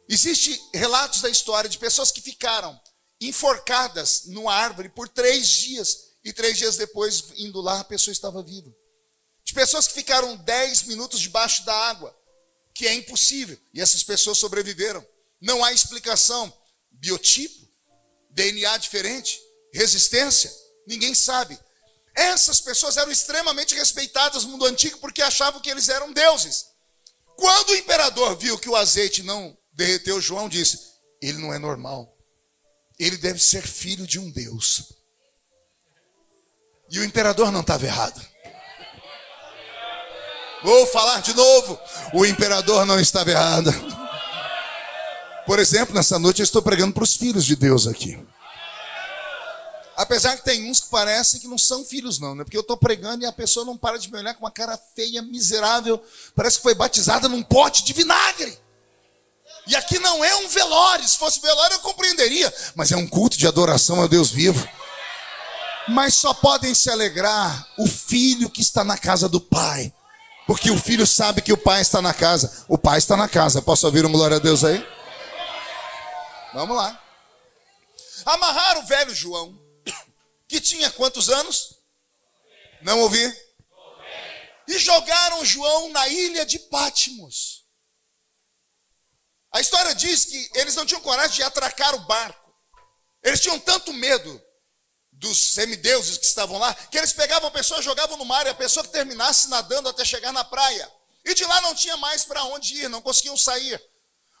Existem relatos da história de pessoas que ficaram enforcadas numa árvore por 3 dias. E 3 dias depois, indo lá, a pessoa estava viva. De pessoas que ficaram 10 minutos debaixo da água, que é impossível. E essas pessoas sobreviveram. Não há explicação. Biotipo, DNA diferente, resistência, ninguém sabe. Essas pessoas eram extremamente respeitadas no mundo antigo porque achavam que eles eram deuses. Quando o imperador viu que o azeite não derreteu, João disse, ele não é normal. Ele deve ser filho de um deus. E o imperador não estava errado. Vou falar de novo. O imperador não estava errado. Por exemplo, nessa noite eu estou pregando para os filhos de Deus aqui. Apesar que tem uns que parecem que não são filhos não, né? Porque eu estou pregando e a pessoa não para de me olhar com uma cara feia, miserável. Parece que foi batizada num pote de vinagre. E aqui não é um velório. Se fosse velório eu compreenderia. Mas é um culto de adoração ao Deus vivo. Mas só podem se alegrar o filho que está na casa do pai. Porque o filho sabe que o pai está na casa. O pai está na casa. Posso ouvir um glória a Deus aí? Vamos lá. Amarraram o velho João, que tinha quantos anos? Não ouvi. E jogaram João na ilha de Patmos. A história diz que eles não tinham coragem de atracar o barco. Eles tinham tanto medo dos semideuses que estavam lá, que eles pegavam a pessoa e jogavam no mar, e a pessoa que terminasse nadando até chegar na praia. E de lá não tinha mais para onde ir, não conseguiam sair.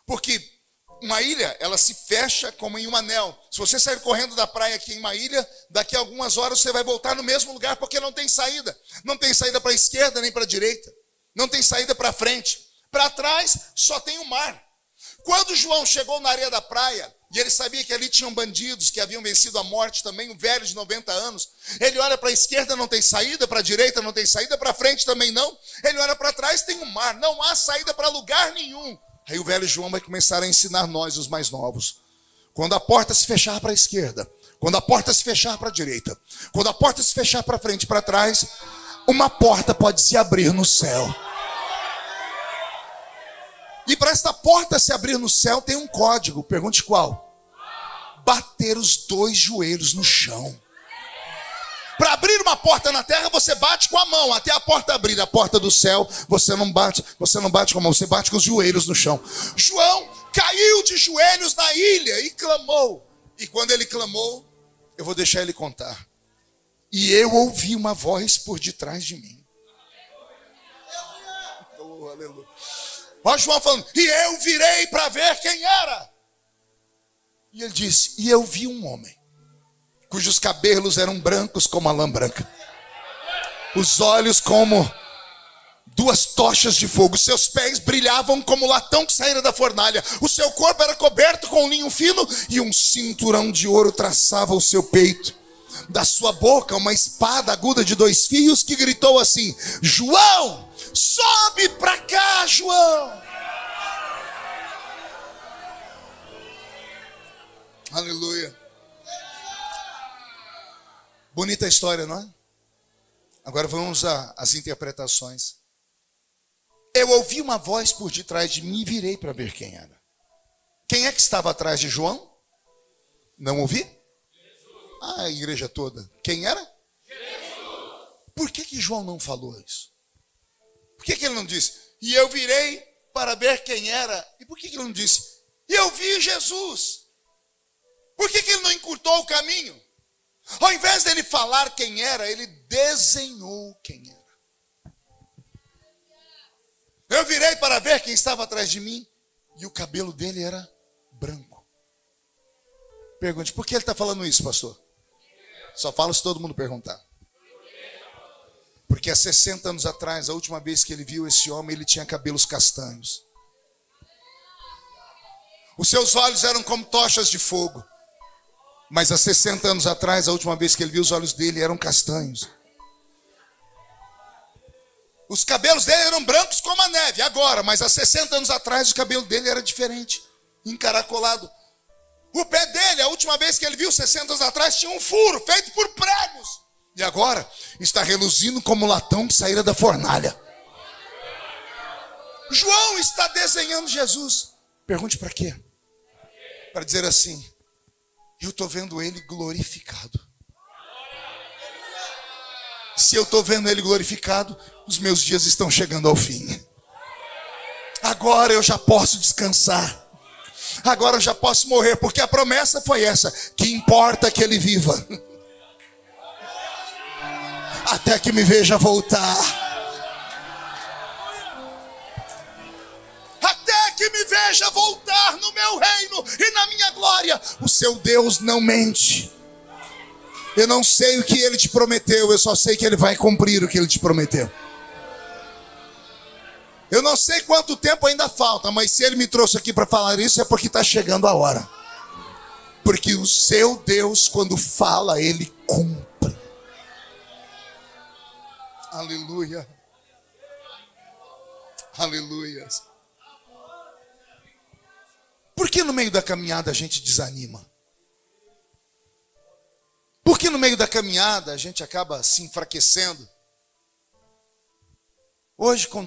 Porque uma ilha, ela se fecha como em um anel. Se você sair correndo da praia aqui em uma ilha, daqui a algumas horas você vai voltar no mesmo lugar, porque não tem saída. Não tem saída para a esquerda nem para a direita. Não tem saída para frente. Para trás só tem o mar. Quando João chegou na areia da praia, E ele sabia que ali tinham bandidos que haviam vencido a morte também, um velho de 90 anos. Ele olha para a esquerda, não tem saída, para a direita não tem saída, para frente também não. Ele olha para trás, tem um mar, não há saída para lugar nenhum. Aí o velho João vai começar a ensinar nós, os mais novos. Quando a porta se fechar para a esquerda, quando a porta se fechar para a direita, quando a porta se fechar para frente e para trás, uma porta pode se abrir no céu. E para esta porta se abrir no céu tem um código, pergunte qual? Bater os 2 joelhos no chão. Para abrir uma porta na terra, você bate com a mão, até a porta abrir. A porta do céu, você não bate com a mão, você bate com os joelhos no chão. João caiu de joelhos na ilha e clamou. E quando ele clamou, eu vou deixar ele contar. E eu ouvi uma voz por detrás de mim. Oh, aleluia. Olha João falando, e eu virei para ver quem era. E ele disse, e eu vi um homem, cujos cabelos eram brancos como a lã branca, os olhos como 2 tochas de fogo, seus pés brilhavam como latão que saíra da fornalha, o seu corpo era coberto com linho fino, e um cinturão de ouro traçava o seu peito. Da sua boca uma espada aguda de 2 fios que gritou assim, João, sobe para cá, João. Aleluia. Bonita a história, não é? Agora vamos às interpretações. Eu ouvi uma voz por detrás de mim e virei para ver quem era. Quem é que estava atrás de João? Não ouvi? A igreja toda. Quem era? Jesus. Por que João não falou isso? Por que ele não disse? E eu virei para ver quem era. E por que ele não disse? E eu vi Jesus. Por que ele não encurtou o caminho? Ao invés dele falar quem era, ele desenhou quem era. Eu virei para ver quem estava atrás de mim. E o cabelo dele era branco. Pergunte, por que ele está falando isso, pastor? Só falo se todo mundo perguntar. Porque há 60 anos atrás, a última vez que ele viu esse homem, ele tinha cabelos castanhos. Os seus olhos eram como tochas de fogo. Mas há 60 anos atrás, a última vez que ele viu, os olhos dele eram castanhos. Os cabelos dele eram brancos como a neve, agora. Mas há 60 anos atrás, o cabelo dele era diferente, encaracolado. O pé dele, a última vez que ele viu, 60 anos atrás, tinha um furo feito por pregos. E agora está reluzindo como latão que saíra da fornalha. João está desenhando Jesus. Pergunte para quê? Para dizer assim, eu estou vendo ele glorificado. Se eu estou vendo ele glorificado, os meus dias estão chegando ao fim. Agora eu já posso descansar. Agora eu já posso morrer, porque a promessa foi essa, que importa que ele viva. Até que me veja voltar. Até que me veja voltar no meu reino e na minha glória. O seu Deus não mente. Eu não sei o que ele te prometeu, eu só sei que ele vai cumprir o que ele te prometeu. Eu não sei quanto tempo ainda falta, mas se ele me trouxe aqui para falar isso é porque está chegando a hora. Porque o seu Deus, quando fala, ele cumpre. Aleluia. Aleluia. Por que no meio da caminhada a gente desanima? Por que no meio da caminhada a gente acaba se enfraquecendo? Hoje, com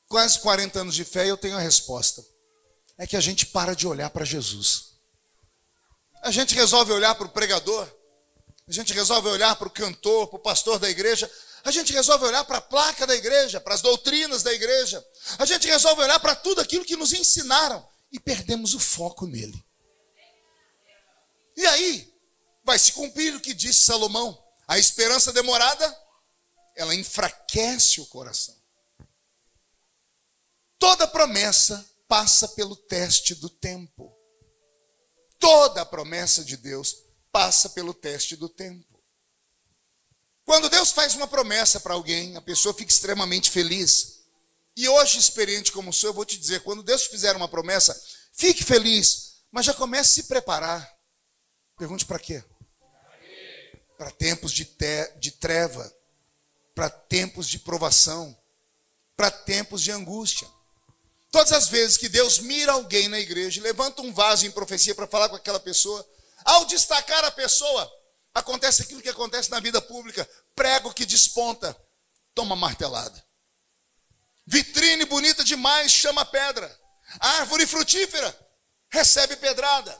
quase 40 anos de fé, eu tenho a resposta. É que a gente para de olhar para Jesus. A gente resolve olhar para o pregador. A gente resolve olhar para o cantor, para o pastor da igreja. A gente resolve olhar para a placa da igreja, para as doutrinas da igreja. A gente resolve olhar para tudo aquilo que nos ensinaram. E perdemos o foco nele. E aí, vai se cumprir o que disse Salomão. A esperança demorada, ela enfraquece o coração. Toda promessa passa pelo teste do tempo. Toda a promessa de Deus passa pelo teste do tempo. Quando Deus faz uma promessa para alguém, a pessoa fica extremamente feliz. E hoje, experiente como sou, eu vou te dizer, quando Deus te fizer uma promessa, fique feliz, Mas já comece a se preparar. Pergunte para quê? Para tempos de treva, para tempos de provação, para tempos de angústia. Todas as vezes que Deus mira alguém na igreja, levanta um vaso em profecia para falar com aquela pessoa, ao destacar a pessoa, acontece aquilo que acontece na vida pública: prego que desponta, toma martelada. Vitrine bonita demais, chama pedra. Árvore frutífera, recebe pedrada.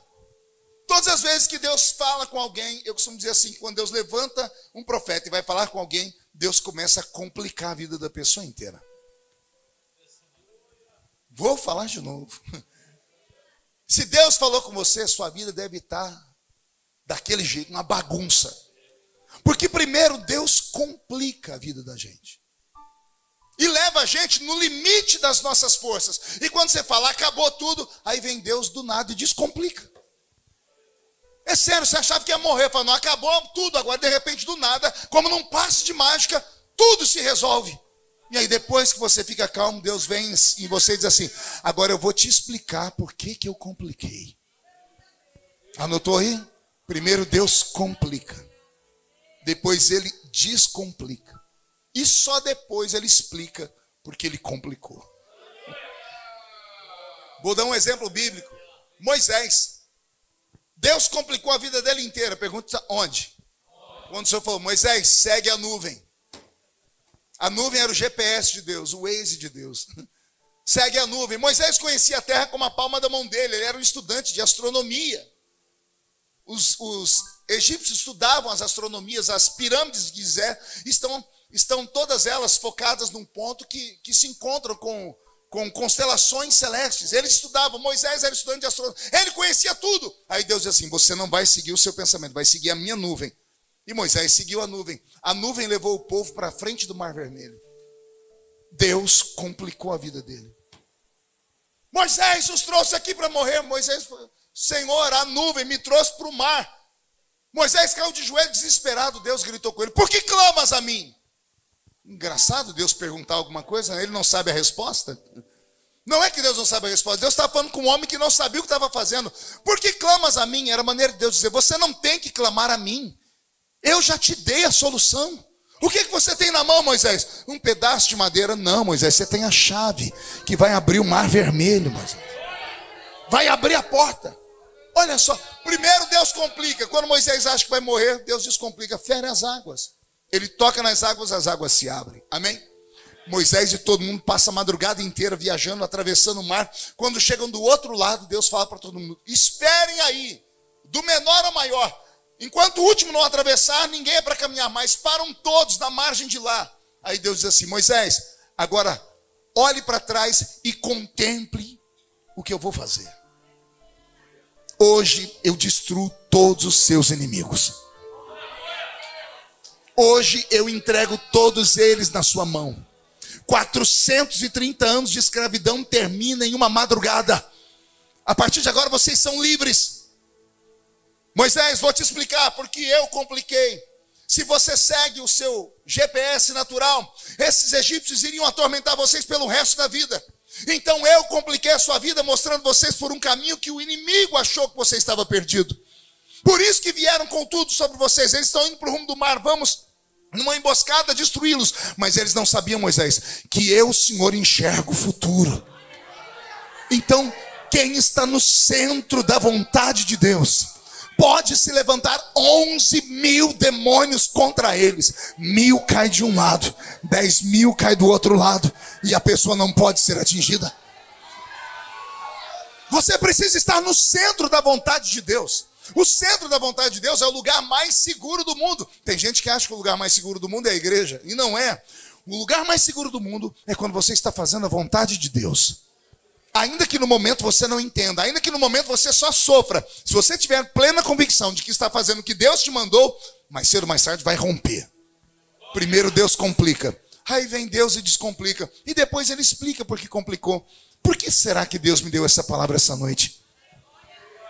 Todas as vezes que Deus fala com alguém, eu costumo dizer assim, quando Deus levanta um profeta e vai falar com alguém, Deus começa a complicar a vida da pessoa inteira. Vou falar de novo. Se Deus falou com você, sua vida deve estar daquele jeito, uma bagunça. Porque primeiro Deus complica a vida da gente. E leva a gente no limite das nossas forças. E quando você fala, acabou tudo, aí vem Deus do nada e descomplica. É sério, você achava que ia morrer, fala, não, acabou tudo, agora de repente do nada, como num passe de mágica, tudo se resolve. E aí depois que você fica calmo, Deus vem em você e diz assim, agora eu vou te explicar por que eu compliquei. Anotou aí? Primeiro Deus complica, depois Ele descomplica. E só depois Ele explica porque Ele complicou. Vou dar um exemplo bíblico. Moisés. Deus complicou a vida dele inteira. Pergunta onde? Quando o Senhor falou, Moisés, segue a nuvem. A nuvem era o GPS de Deus, o Waze de Deus. Segue a nuvem. Moisés conhecia a terra como a palma da mão dele. Ele era um estudante de astronomia. Os egípcios estudavam as astronomias. As pirâmides de Gizé estão todas elas focadas num ponto que se encontram com constelações celestes. Eles estudavam, Moisés era estudante de astronomia, ele conhecia tudo. Aí Deus diz assim, você não vai seguir o seu pensamento, vai seguir a minha nuvem. E Moisés seguiu a nuvem levou o povo para a frente do Mar Vermelho. Deus complicou a vida dele. Moisés nos trouxe aqui para morrer. Moisés falou, Senhor, a nuvem me trouxe para o mar. Moisés caiu de joelho desesperado. Deus gritou com ele, por que clamas a mim? Engraçado Deus perguntar alguma coisa, ele não sabe a resposta. Não é que Deus não sabe a resposta, Deus estava falando com um homem que não sabia o que estava fazendo. Por que clamas a mim? Era a maneira de Deus dizer, você não tem que clamar a mim, eu já te dei a solução. O que você tem na mão, Moisés? Um pedaço de madeira? Não, Moisés, você tem a chave que vai abrir o Mar Vermelho, Moisés. Vai abrir a porta. Olha só, primeiro Deus complica. Quando Moisés acha que vai morrer, Deus descomplica, fere as águas. Ele toca nas águas, as águas se abrem. Amém? Moisés e todo mundo passa a madrugada inteira viajando, atravessando o mar. Quando chegam do outro lado, Deus fala para todo mundo, esperem aí, do menor ao maior. Enquanto o último não atravessar, ninguém é para caminhar mais. Param todos na margem de lá. Aí Deus diz assim, Moisés, agora olhe para trás e contemple o que eu vou fazer. Hoje eu destruo todos os seus inimigos. Hoje eu entrego todos eles na sua mão. 430 anos de escravidão termina em uma madrugada. A partir de agora vocês são livres. Moisés, vou te explicar porque eu compliquei. Se você segue o seu GPS natural, esses egípcios iriam atormentar vocês pelo resto da vida. Então eu compliquei a sua vida mostrando vocês por um caminho que o inimigo achou que você estava perdido. Por isso que vieram com tudo sobre vocês. Eles estão indo para o rumo do mar, vamos numa emboscada destruí-los. Mas eles não sabiam, Moisés, que eu, Senhor, enxergo o futuro. Então, quem está no centro da vontade de Deus, pode se levantar 11.000 demônios contra eles. 1.000 cai de um lado, 10.000 cai do outro lado, e a pessoa não pode ser atingida. Você precisa estar no centro da vontade de Deus. O centro da vontade de Deus é o lugar mais seguro do mundo. Tem gente que acha que o lugar mais seguro do mundo é a igreja, e não é. O lugar mais seguro do mundo é quando você está fazendo a vontade de Deus. Ainda que no momento você não entenda, ainda que no momento você só sofra, se você tiver plena convicção de que está fazendo o que Deus te mandou, mais cedo ou mais tarde vai romper. Primeiro Deus complica, aí vem Deus e descomplica, e depois Ele explica por que complicou. Por que será que Deus me deu essa palavra essa noite?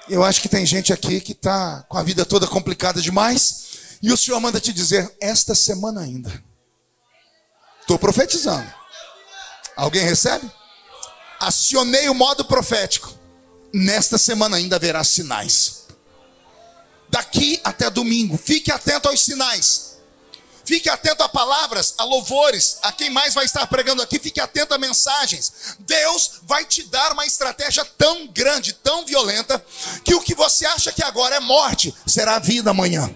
Eu acho que tem gente aqui que está com a vida toda complicada demais, e o Senhor manda te dizer, esta semana ainda. Estou profetizando. Alguém recebe? Acionei o modo profético. nesta semana ainda haverá sinais. Daqui até domingo, fique atento aos sinais. Fique atento a palavras, a louvores, a quem mais vai estar pregando aqui. Fique atento a mensagens. Deus vai te dar uma estratégia tão grande, tão violenta, que o que você acha que agora é morte, será vida amanhã.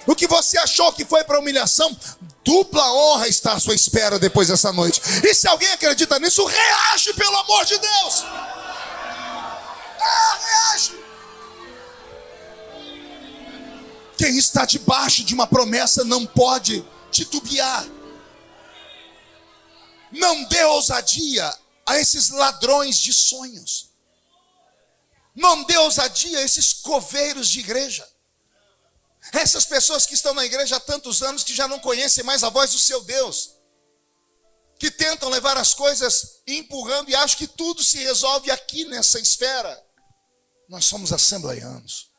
O que você achou que foi para humilhação, dupla honra está à sua espera depois dessa noite. E se alguém acredita nisso, reage, pelo amor de Deus. Reage. Quem está debaixo de uma promessa não pode titubear. Não dê ousadia a esses ladrões de sonhos. Não dê ousadia a esses coveiros de igreja. Essas pessoas que estão na igreja há tantos anos que já não conhecem mais a voz do seu Deus. Que tentam levar as coisas empurrando e acham que tudo se resolve aqui nessa esfera. Nós somos assembleianos.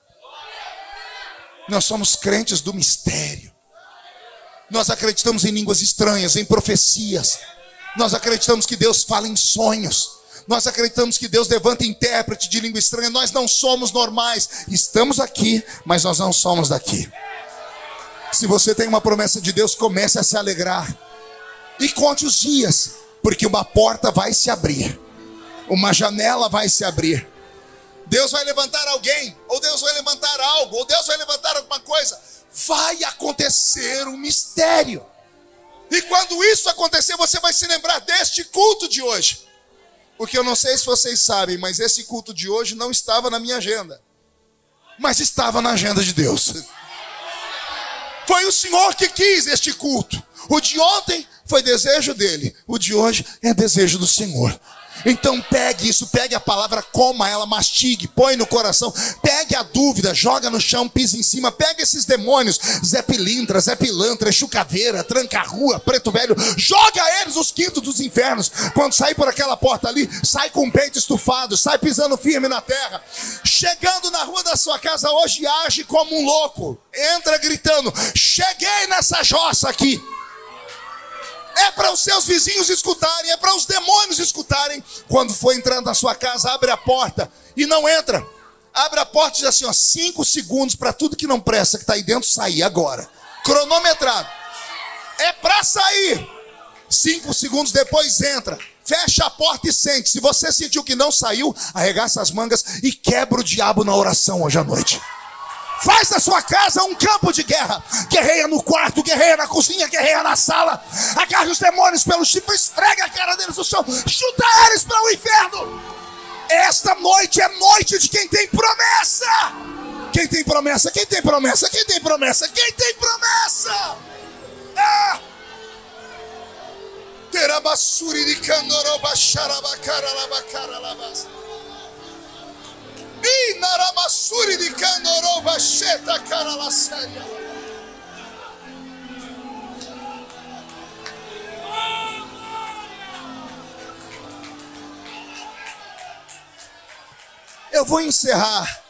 Nós somos crentes do mistério. Nós acreditamos em línguas estranhas, em profecias. Nós acreditamos que Deus fala em sonhos. Nós acreditamos que Deus levanta intérprete de língua estranha. Nós não somos normais. Estamos aqui, mas nós não somos daqui. Se você tem uma promessa de Deus, comece a se alegrar. E conte os dias, porque uma porta vai se abrir. Uma janela vai se abrir. Deus vai levantar alguém, ou Deus vai levantar algo, ou Deus vai levantar alguma coisa. Vai acontecer um mistério. E quando isso acontecer, você vai se lembrar deste culto de hoje. Porque eu não sei se vocês sabem, mas esse culto de hoje não estava na minha agenda. Mas estava na agenda de Deus. Foi o Senhor que quis este culto. O de ontem foi desejo dele. O de hoje é desejo do Senhor. Então pegue isso, pegue a palavra, coma ela, mastigue, põe no coração. Pegue a dúvida, joga no chão, pisa em cima. Pegue esses demônios, Zé Pilintra, Zé Pilantra, Chucaveira, Tranca-Rua, Preto Velho. Joga eles nos quintos dos infernos. Quando sair por aquela porta ali, sai com o peito estufado, sai pisando firme na terra. Chegando na rua da sua casa hoje, age como um louco. Entra gritando: cheguei nessa jossa aqui. É para os seus vizinhos escutarem, é para os demônios escutarem. Quando for entrando na sua casa, abre a porta e não entra. Abre a porta e diz assim, ó, 5 segundos para tudo que não presta, que está aí dentro, sair agora. Cronometrado. É para sair. 5 segundos depois entra. Fecha a porta e sente. Se você sentiu que não saiu, arregaça as mangas e quebra o diabo na oração hoje à noite. Faz da sua casa um campo de guerra. Guerreia no quarto, guerreia na cozinha, guerreia na sala. Agarre os demônios pelo chifre, esfrega a cara deles no chão, chuta eles para o inferno. Esta noite é noite de quem tem promessa. Quem tem promessa? Quem tem promessa? Quem tem promessa? Quem tem promessa? Terabassuri de candoroba xarabacara labacara labas. Inaramassuri de candoroba xeta cara laçaria. Eu vou encerrar.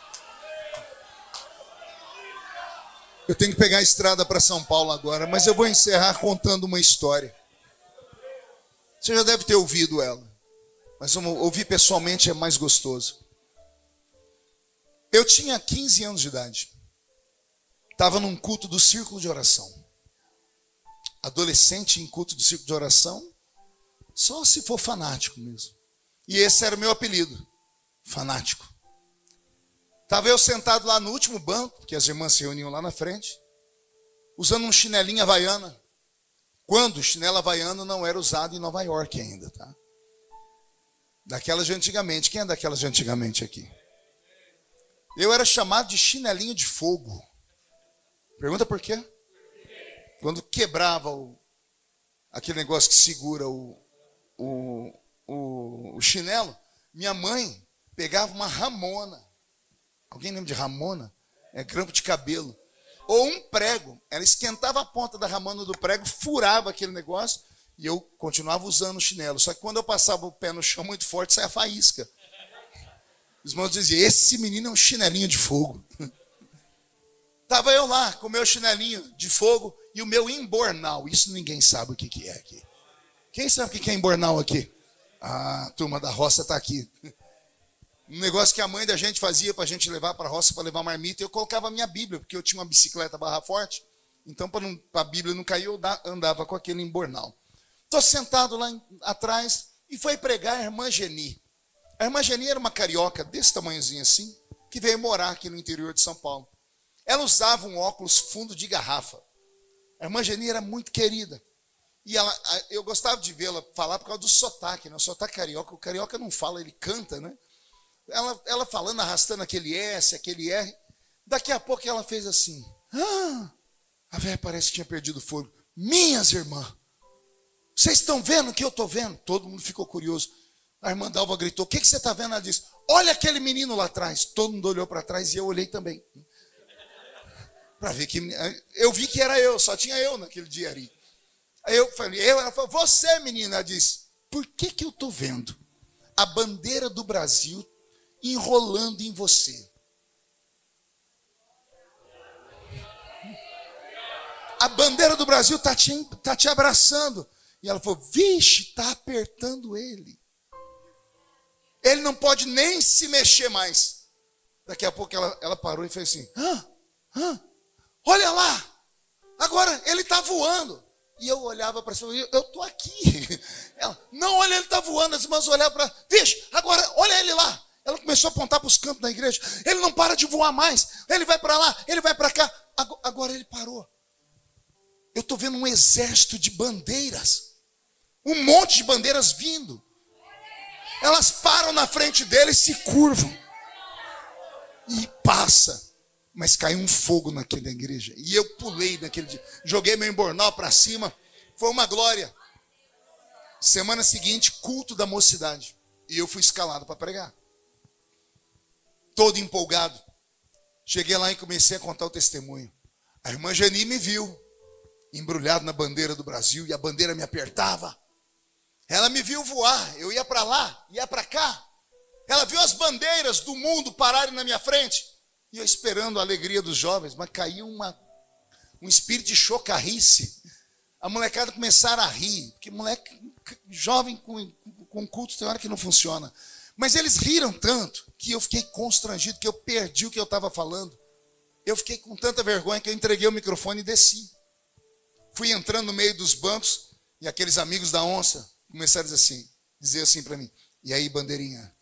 Eu tenho que pegar a estrada para São Paulo agora, mas eu vou encerrar contando uma história. Você já deve ter ouvido ela, mas ouvir pessoalmente é mais gostoso. Eu tinha 15 anos de idade. Estava num culto do círculo de oração. Adolescente em culto de círculo de oração, só se for fanático mesmo. E esse era o meu apelido, fanático. Estava eu sentado lá no último banco, porque as irmãs se reuniam lá na frente, usando um chinelinho havaiana. Quando o chinelo havaiano não era usado em Nova York ainda, tá? Daquelas de antigamente. Quem é daquelas de antigamente aqui? Eu era chamado de chinelinho de fogo. Pergunta por quê? Quando quebrava aquele negócio que segura o chinelo, minha mãe pegava uma ramona. Alguém lembra de ramona? É grampo de cabelo. Ou um prego. Ela esquentava a ponta da ramona do prego, furava aquele negócio e eu continuava usando o chinelo. Só que quando eu passava o pé no chão muito forte, saia faísca. Os irmãos diziam, esse menino é um chinelinho de fogo. Estava eu lá com o meu chinelinho de fogo e o meu embornal. Isso ninguém sabe o que é aqui. Quem sabe o que é embornal aqui? Ah, a turma da roça está aqui. Um negócio que a mãe da gente fazia para a gente levar para a roça, para levar marmita, eu colocava a minha Bíblia, porque eu tinha uma bicicleta barra forte, então para a Bíblia não cair, eu andava com aquele embornal. Estou sentado lá atrás e foi pregar a irmã Geni. A irmã Geni era uma carioca desse tamanhozinho assim, que veio morar aqui no interior de São Paulo. Ela usava um óculos fundo de garrafa. A irmã Geni era muito querida. E eu gostava de vê-la falar por causa do sotaque, né? O sotaque carioca, o carioca não fala, ele canta, né? Ela falando, arrastando aquele S, aquele R. Daqui a pouco ela fez assim. A velha parece que tinha perdido o fôlego. Minhas irmãs, vocês estão vendo o que eu estou vendo? Todo mundo ficou curioso. A irmã Dalva gritou, o que você está vendo? Ela disse, olha aquele menino lá atrás. Todo mundo olhou para trás e eu olhei também. Para ver que... Eu vi que era eu, só tinha eu naquele dia ali. Aí eu falei, ela falou, você menina, ela disse, por que eu estou vendo a bandeira do Brasil enrolando em você? A bandeira do Brasil está te abraçando. E ela falou, vixe, está apertando ele. Ele não pode nem se mexer mais. Daqui a pouco ela parou e fez assim, olha lá, agora ele está voando. E eu olhava para cima, eu estou aqui. Ela, não, olha, ele está voando. As irmãs olhavam para, vixe, agora olha ele lá. Ela começou a apontar para os cantos da igreja. Ele não para de voar mais. Ele vai para lá, ele vai para cá. Agora ele parou. Eu estou vendo um exército de bandeiras. Um monte de bandeiras vindo. Elas param na frente dele e se curvam. E passa. Mas caiu um fogo naquela igreja. E eu pulei naquele dia. Joguei meu embornal para cima. Foi uma glória. Semana seguinte, culto da mocidade. E eu fui escalado para pregar. Todo empolgado. Cheguei lá e comecei a contar o testemunho. A irmã Geni me viu. Embrulhado na bandeira do Brasil. E a bandeira me apertava. Ela me viu voar. Eu ia para lá, ia para cá. Ela viu as bandeiras do mundo pararem na minha frente. E eu esperando a alegria dos jovens, mas caiu um espírito de chocarrice. A molecada começaram a rir, porque moleque jovem com culto tem hora que não funciona. Mas eles riram tanto que eu fiquei constrangido, que eu perdi o que eu estava falando. Eu fiquei com tanta vergonha que eu entreguei o microfone e desci. Fui entrando no meio dos bancos e aqueles amigos da onça começaram a dizer assim para mim, e aí, bandeirinha?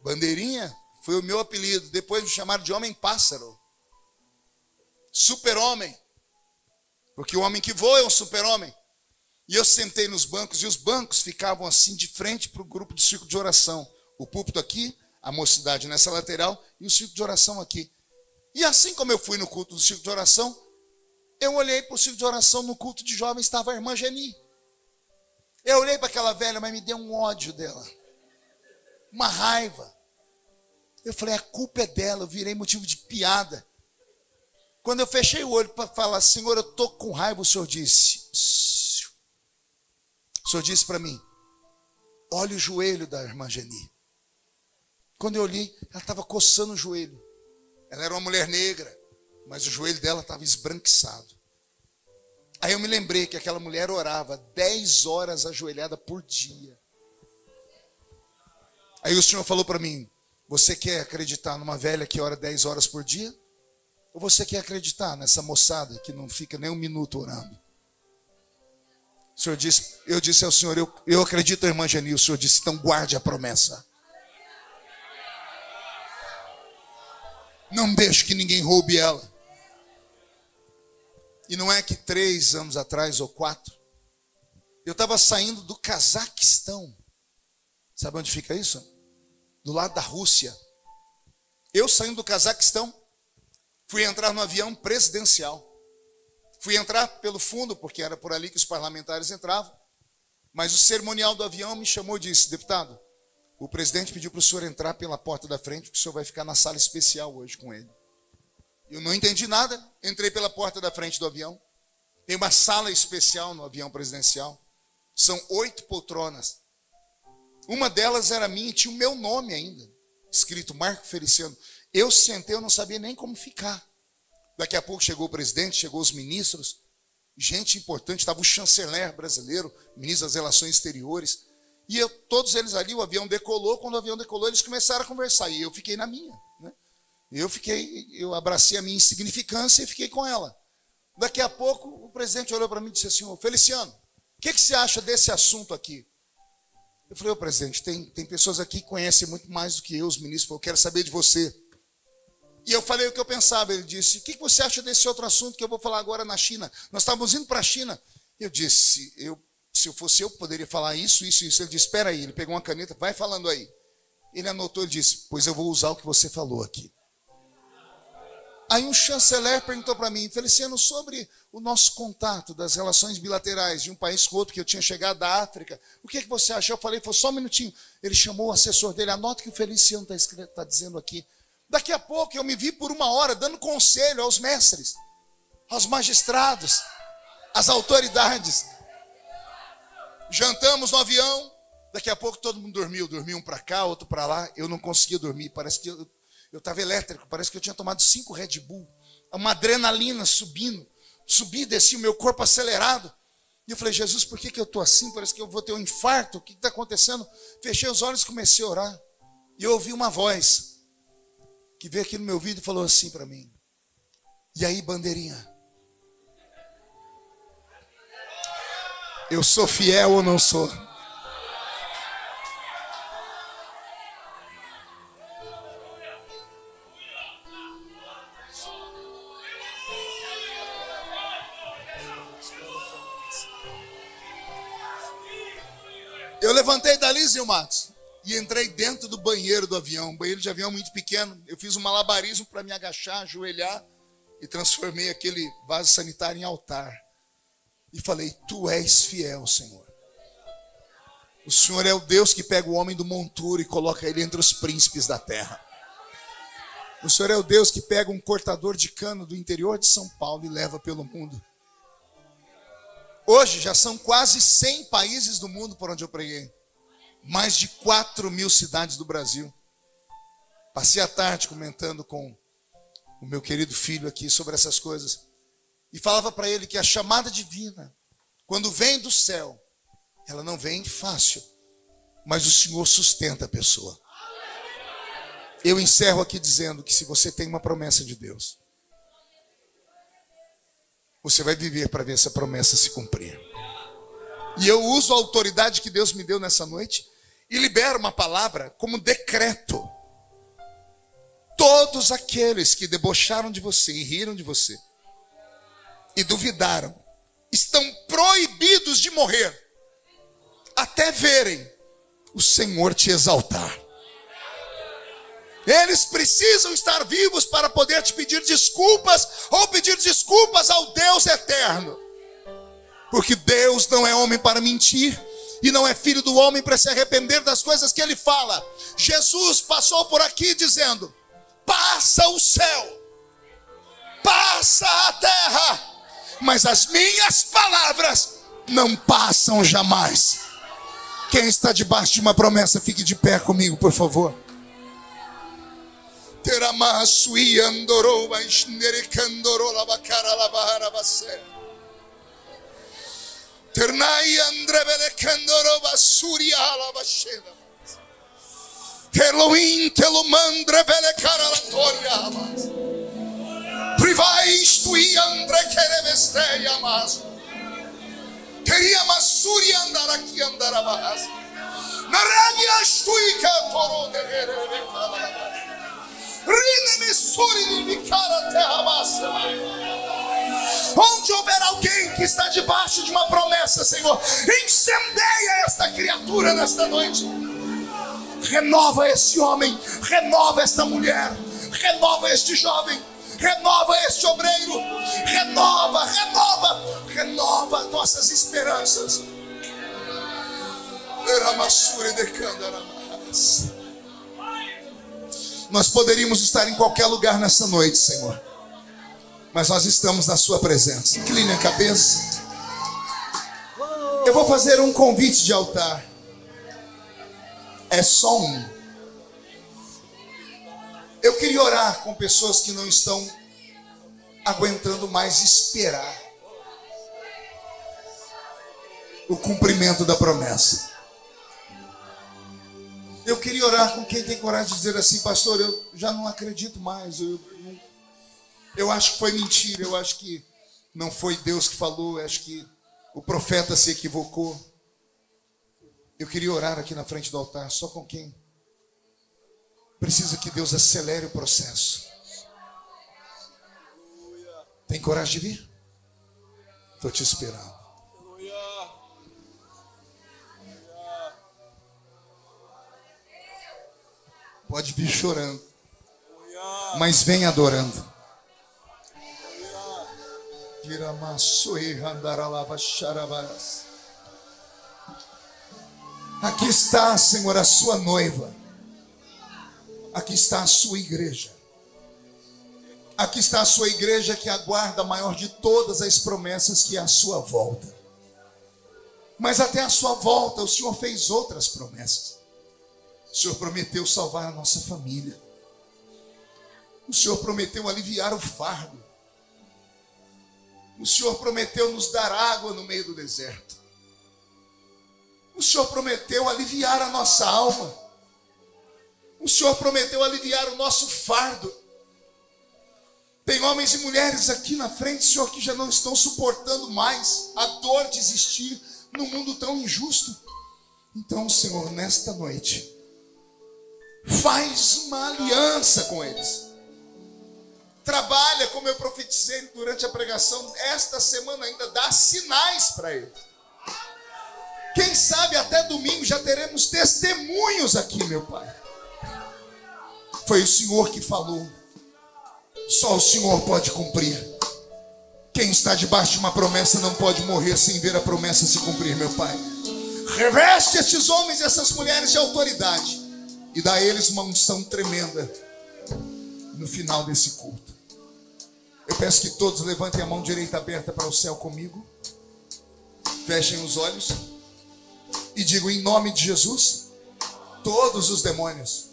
Bandeirinha? Foi o meu apelido. Depois me chamaram de homem-pássaro. Super-homem. Porque o homem que voa é um super-homem. E eu sentei nos bancos, e os bancos ficavam assim de frente para o grupo de círculo de oração. O púlpito aqui, a mocidade nessa lateral, e o círculo de oração aqui. E assim como eu fui no culto do círculo de oração, eu olhei para o círculo de oração, no culto de jovens estava a irmã Geni. Eu olhei para aquela velha, mas me deu um ódio dela. Uma raiva. Eu falei, a culpa é dela, eu virei motivo de piada. Quando eu fechei o olho para falar, Senhor, eu estou com raiva, o Senhor disse, o Senhor disse para mim, olha o joelho da irmã Geni. Quando eu olhei, ela estava coçando o joelho. Ela era uma mulher negra, mas o joelho dela estava esbranquiçado. Aí eu me lembrei que aquela mulher orava 10 horas ajoelhada por dia. Aí o Senhor falou para mim, você quer acreditar numa velha que ora 10 horas por dia? Ou você quer acreditar nessa moçada que não fica nem um minuto orando? O Senhor disse, eu disse ao Senhor, eu acredito, irmã Geni. O Senhor disse, então guarde a promessa. Não deixe que ninguém roube ela. E não é que 3 anos atrás ou 4, eu estava saindo do Cazaquistão. Sabe onde fica isso? Do lado da Rússia. Eu saindo do Cazaquistão, fui entrar no avião presidencial. Fui entrar pelo fundo, porque era por ali que os parlamentares entravam. Mas o cerimonial do avião me chamou e disse, deputado, o presidente pediu para o senhor entrar pela porta da frente, porque o senhor vai ficar na sala especial hoje com ele. Eu não entendi nada, entrei pela porta da frente do avião. Tem uma sala especial no avião presidencial. São 8 poltronas. Uma delas era minha e tinha o meu nome ainda, escrito Marco Feliciano. Eu sentei, eu não sabia nem como ficar. Daqui a pouco chegou o presidente, chegou os ministros, gente importante, estava o chanceler brasileiro, ministro das Relações Exteriores. E todos eles ali, o avião decolou. Quando o avião decolou, eles começaram a conversar. E eu fiquei na minha, né? Eu abracei a minha insignificância e fiquei com ela. Daqui a pouco, o presidente olhou para mim e disse assim: ô Feliciano, o que você acha desse assunto aqui? Eu falei: ô presidente, tem pessoas aqui que conhecem muito mais do que eu, os ministros. Eu quero saber de você. E eu falei o que eu pensava. Ele disse: o que você acha desse outro assunto que eu vou falar agora na China? Nós estávamos indo para a China. Eu disse: se eu fosse eu, poderia falar isso, isso, isso. Ele disse: espera aí. Ele pegou uma caneta, vai falando aí. Ele anotou e disse: pois eu vou usar o que você falou aqui. Aí um chanceler perguntou para mim: Feliciano, sobre o nosso contato das relações bilaterais de um país com outro, que eu tinha chegado da África, o que você acha? Eu falei: foi só um minutinho. Ele chamou o assessor dele: anota o que o Feliciano está dizendo aqui. Daqui a pouco eu me vi por 1 hora dando conselho aos mestres, aos magistrados, às autoridades. Jantamos no avião. Daqui a pouco todo mundo dormiu um para cá, outro para lá. Eu não conseguia dormir, parece que eu estava elétrico, parece que eu tinha tomado 5 Red Bull, uma adrenalina subindo, subi e desci, o meu corpo acelerado. E eu falei: Jesus, por que eu estou assim? Parece que eu vou ter um infarto, o que está acontecendo? Fechei os olhos e comecei a orar. E eu ouvi uma voz que veio aqui no meu ouvido e falou assim para mim: e aí, bandeirinha? Eu sou fiel ou não sou? Eu levantei dali, Zil Matos, e entrei dentro do banheiro do avião. Um banheiro de avião muito pequeno. Eu fiz um malabarismo para me agachar, ajoelhar, e transformei aquele vaso sanitário em altar. E falei: tu és fiel, Senhor. O Senhor é o Deus que pega o homem do monturo e coloca ele entre os príncipes da terra. O Senhor é o Deus que pega um cortador de cana do interior de São Paulo e leva pelo mundo. Hoje já são quase 100 países do mundo por onde eu preguei. Mais de 4.000 cidades do Brasil. Passei a tarde comentando com o meu querido filho aqui sobre essas coisas. E falava para ele que a chamada divina, quando vem do céu, ela não vem fácil, mas o Senhor sustenta a pessoa. Eu encerro aqui dizendo que se você tem uma promessa de Deus, você vai viver para ver essa promessa se cumprir. E eu uso a autoridade que Deus me deu nessa noite e libero uma palavra como decreto. Todos aqueles que debocharam de você e riram de você e duvidaram, estão proibidos de morrer até verem o Senhor te exaltar. Eles precisam estar vivos para poder te pedir desculpas ou pedir desculpas ao Deus eterno. Porque Deus não é homem para mentir e não é filho do homem para se arrepender das coisas que ele fala. Jesus passou por aqui dizendo: passa o céu, passa a terra, mas as minhas palavras não passam jamais. Quem está debaixo de uma promessa, fique de pé comigo, por favor. Teramassui andorou, esnerecandorou, labacara, labara, você. Ternai andrebelecandorou, basuria, labacheda. Teloim, telomandre, belecara, latoria, privais, tui, andre, querevesteia, mas. Queria massuri andar aqui, andar abaixo. Narábias, tui, cantorou, de rerebecala. Onde houver alguém que está debaixo de uma promessa, Senhor, incendeia esta criatura nesta noite. Renova esse homem, renova esta mulher, renova este jovem, renova este obreiro, renova as nossas esperanças. Nós poderíamos estar em qualquer lugar nessa noite, Senhor, mas nós estamos na sua presença. Incline a cabeça. Eu vou fazer um convite de altar. É só um. Eu queria orar com pessoas que não estão aguentando mais esperar o cumprimento da promessa. Eu queria orar com quem tem coragem de dizer assim: pastor, eu já não acredito mais. Eu acho que foi mentira. Eu acho que não foi Deus que falou. Eu acho que o profeta se equivocou. Eu queria orar aqui na frente do altar só com quem precisa que Deus acelere o processo. Tem coragem de vir? Estou te esperando. Pode vir chorando, mas vem adorando. Aqui está, Senhor, a sua noiva. Aqui está a sua igreja. Aqui está a sua igreja que aguarda a maior de todas as promessas, que é a sua volta. Mas até a sua volta o Senhor fez outras promessas. O Senhor prometeu salvar a nossa família. O Senhor prometeu aliviar o fardo. O Senhor prometeu nos dar água no meio do deserto. O Senhor prometeu aliviar a nossa alma. O Senhor prometeu aliviar o nosso fardo. Tem homens e mulheres aqui na frente, Senhor, que já não estão suportando mais a dor de existir num mundo tão injusto. Então, Senhor, nesta noite, faz uma aliança com eles. Trabalha, como eu profetizei durante a pregação, esta semana ainda dá sinais para eles. Quem sabe até domingo já teremos testemunhos aqui, meu Pai. Foi o Senhor que falou. Só o Senhor pode cumprir. Quem está debaixo de uma promessa não pode morrer sem ver a promessa se cumprir, meu Pai. Reveste estes homens e essas mulheres de autoridade e dá a eles uma unção tremenda no final desse culto. Eu peço que todos levantem a mão direita aberta para o céu comigo. Fechem os olhos e digam: em nome de Jesus, todos os demônios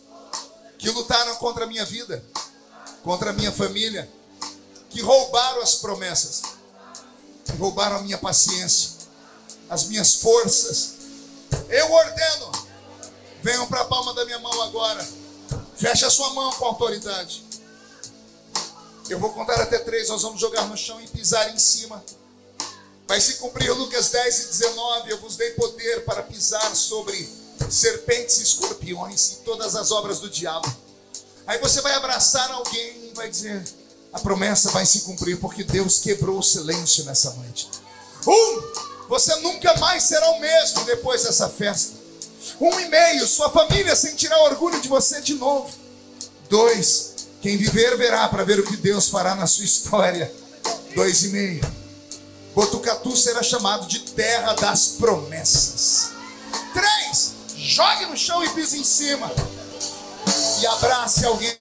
que lutaram contra a minha vida, contra a minha família, que roubaram as promessas, que roubaram a minha paciência, as minhas forças, eu ordeno, venham para a palma da minha mão agora. Feche a sua mão com autoridade. Eu vou contar até 3, nós vamos jogar no chão e pisar em cima. Vai se cumprir Lucas 10:19. Eu vos dei poder para pisar sobre serpentes e escorpiões e todas as obras do diabo. Aí você vai abraçar alguém e vai dizer: a promessa vai se cumprir, porque Deus quebrou o silêncio nessa noite. Você nunca mais será o mesmo depois dessa festa. 1,5, sua família sentirá orgulho de você de novo. 2, quem viver verá para ver o que Deus fará na sua história. 2,5, Botucatu será chamado de terra das promessas. 3, jogue no chão e pise em cima e abrace alguém.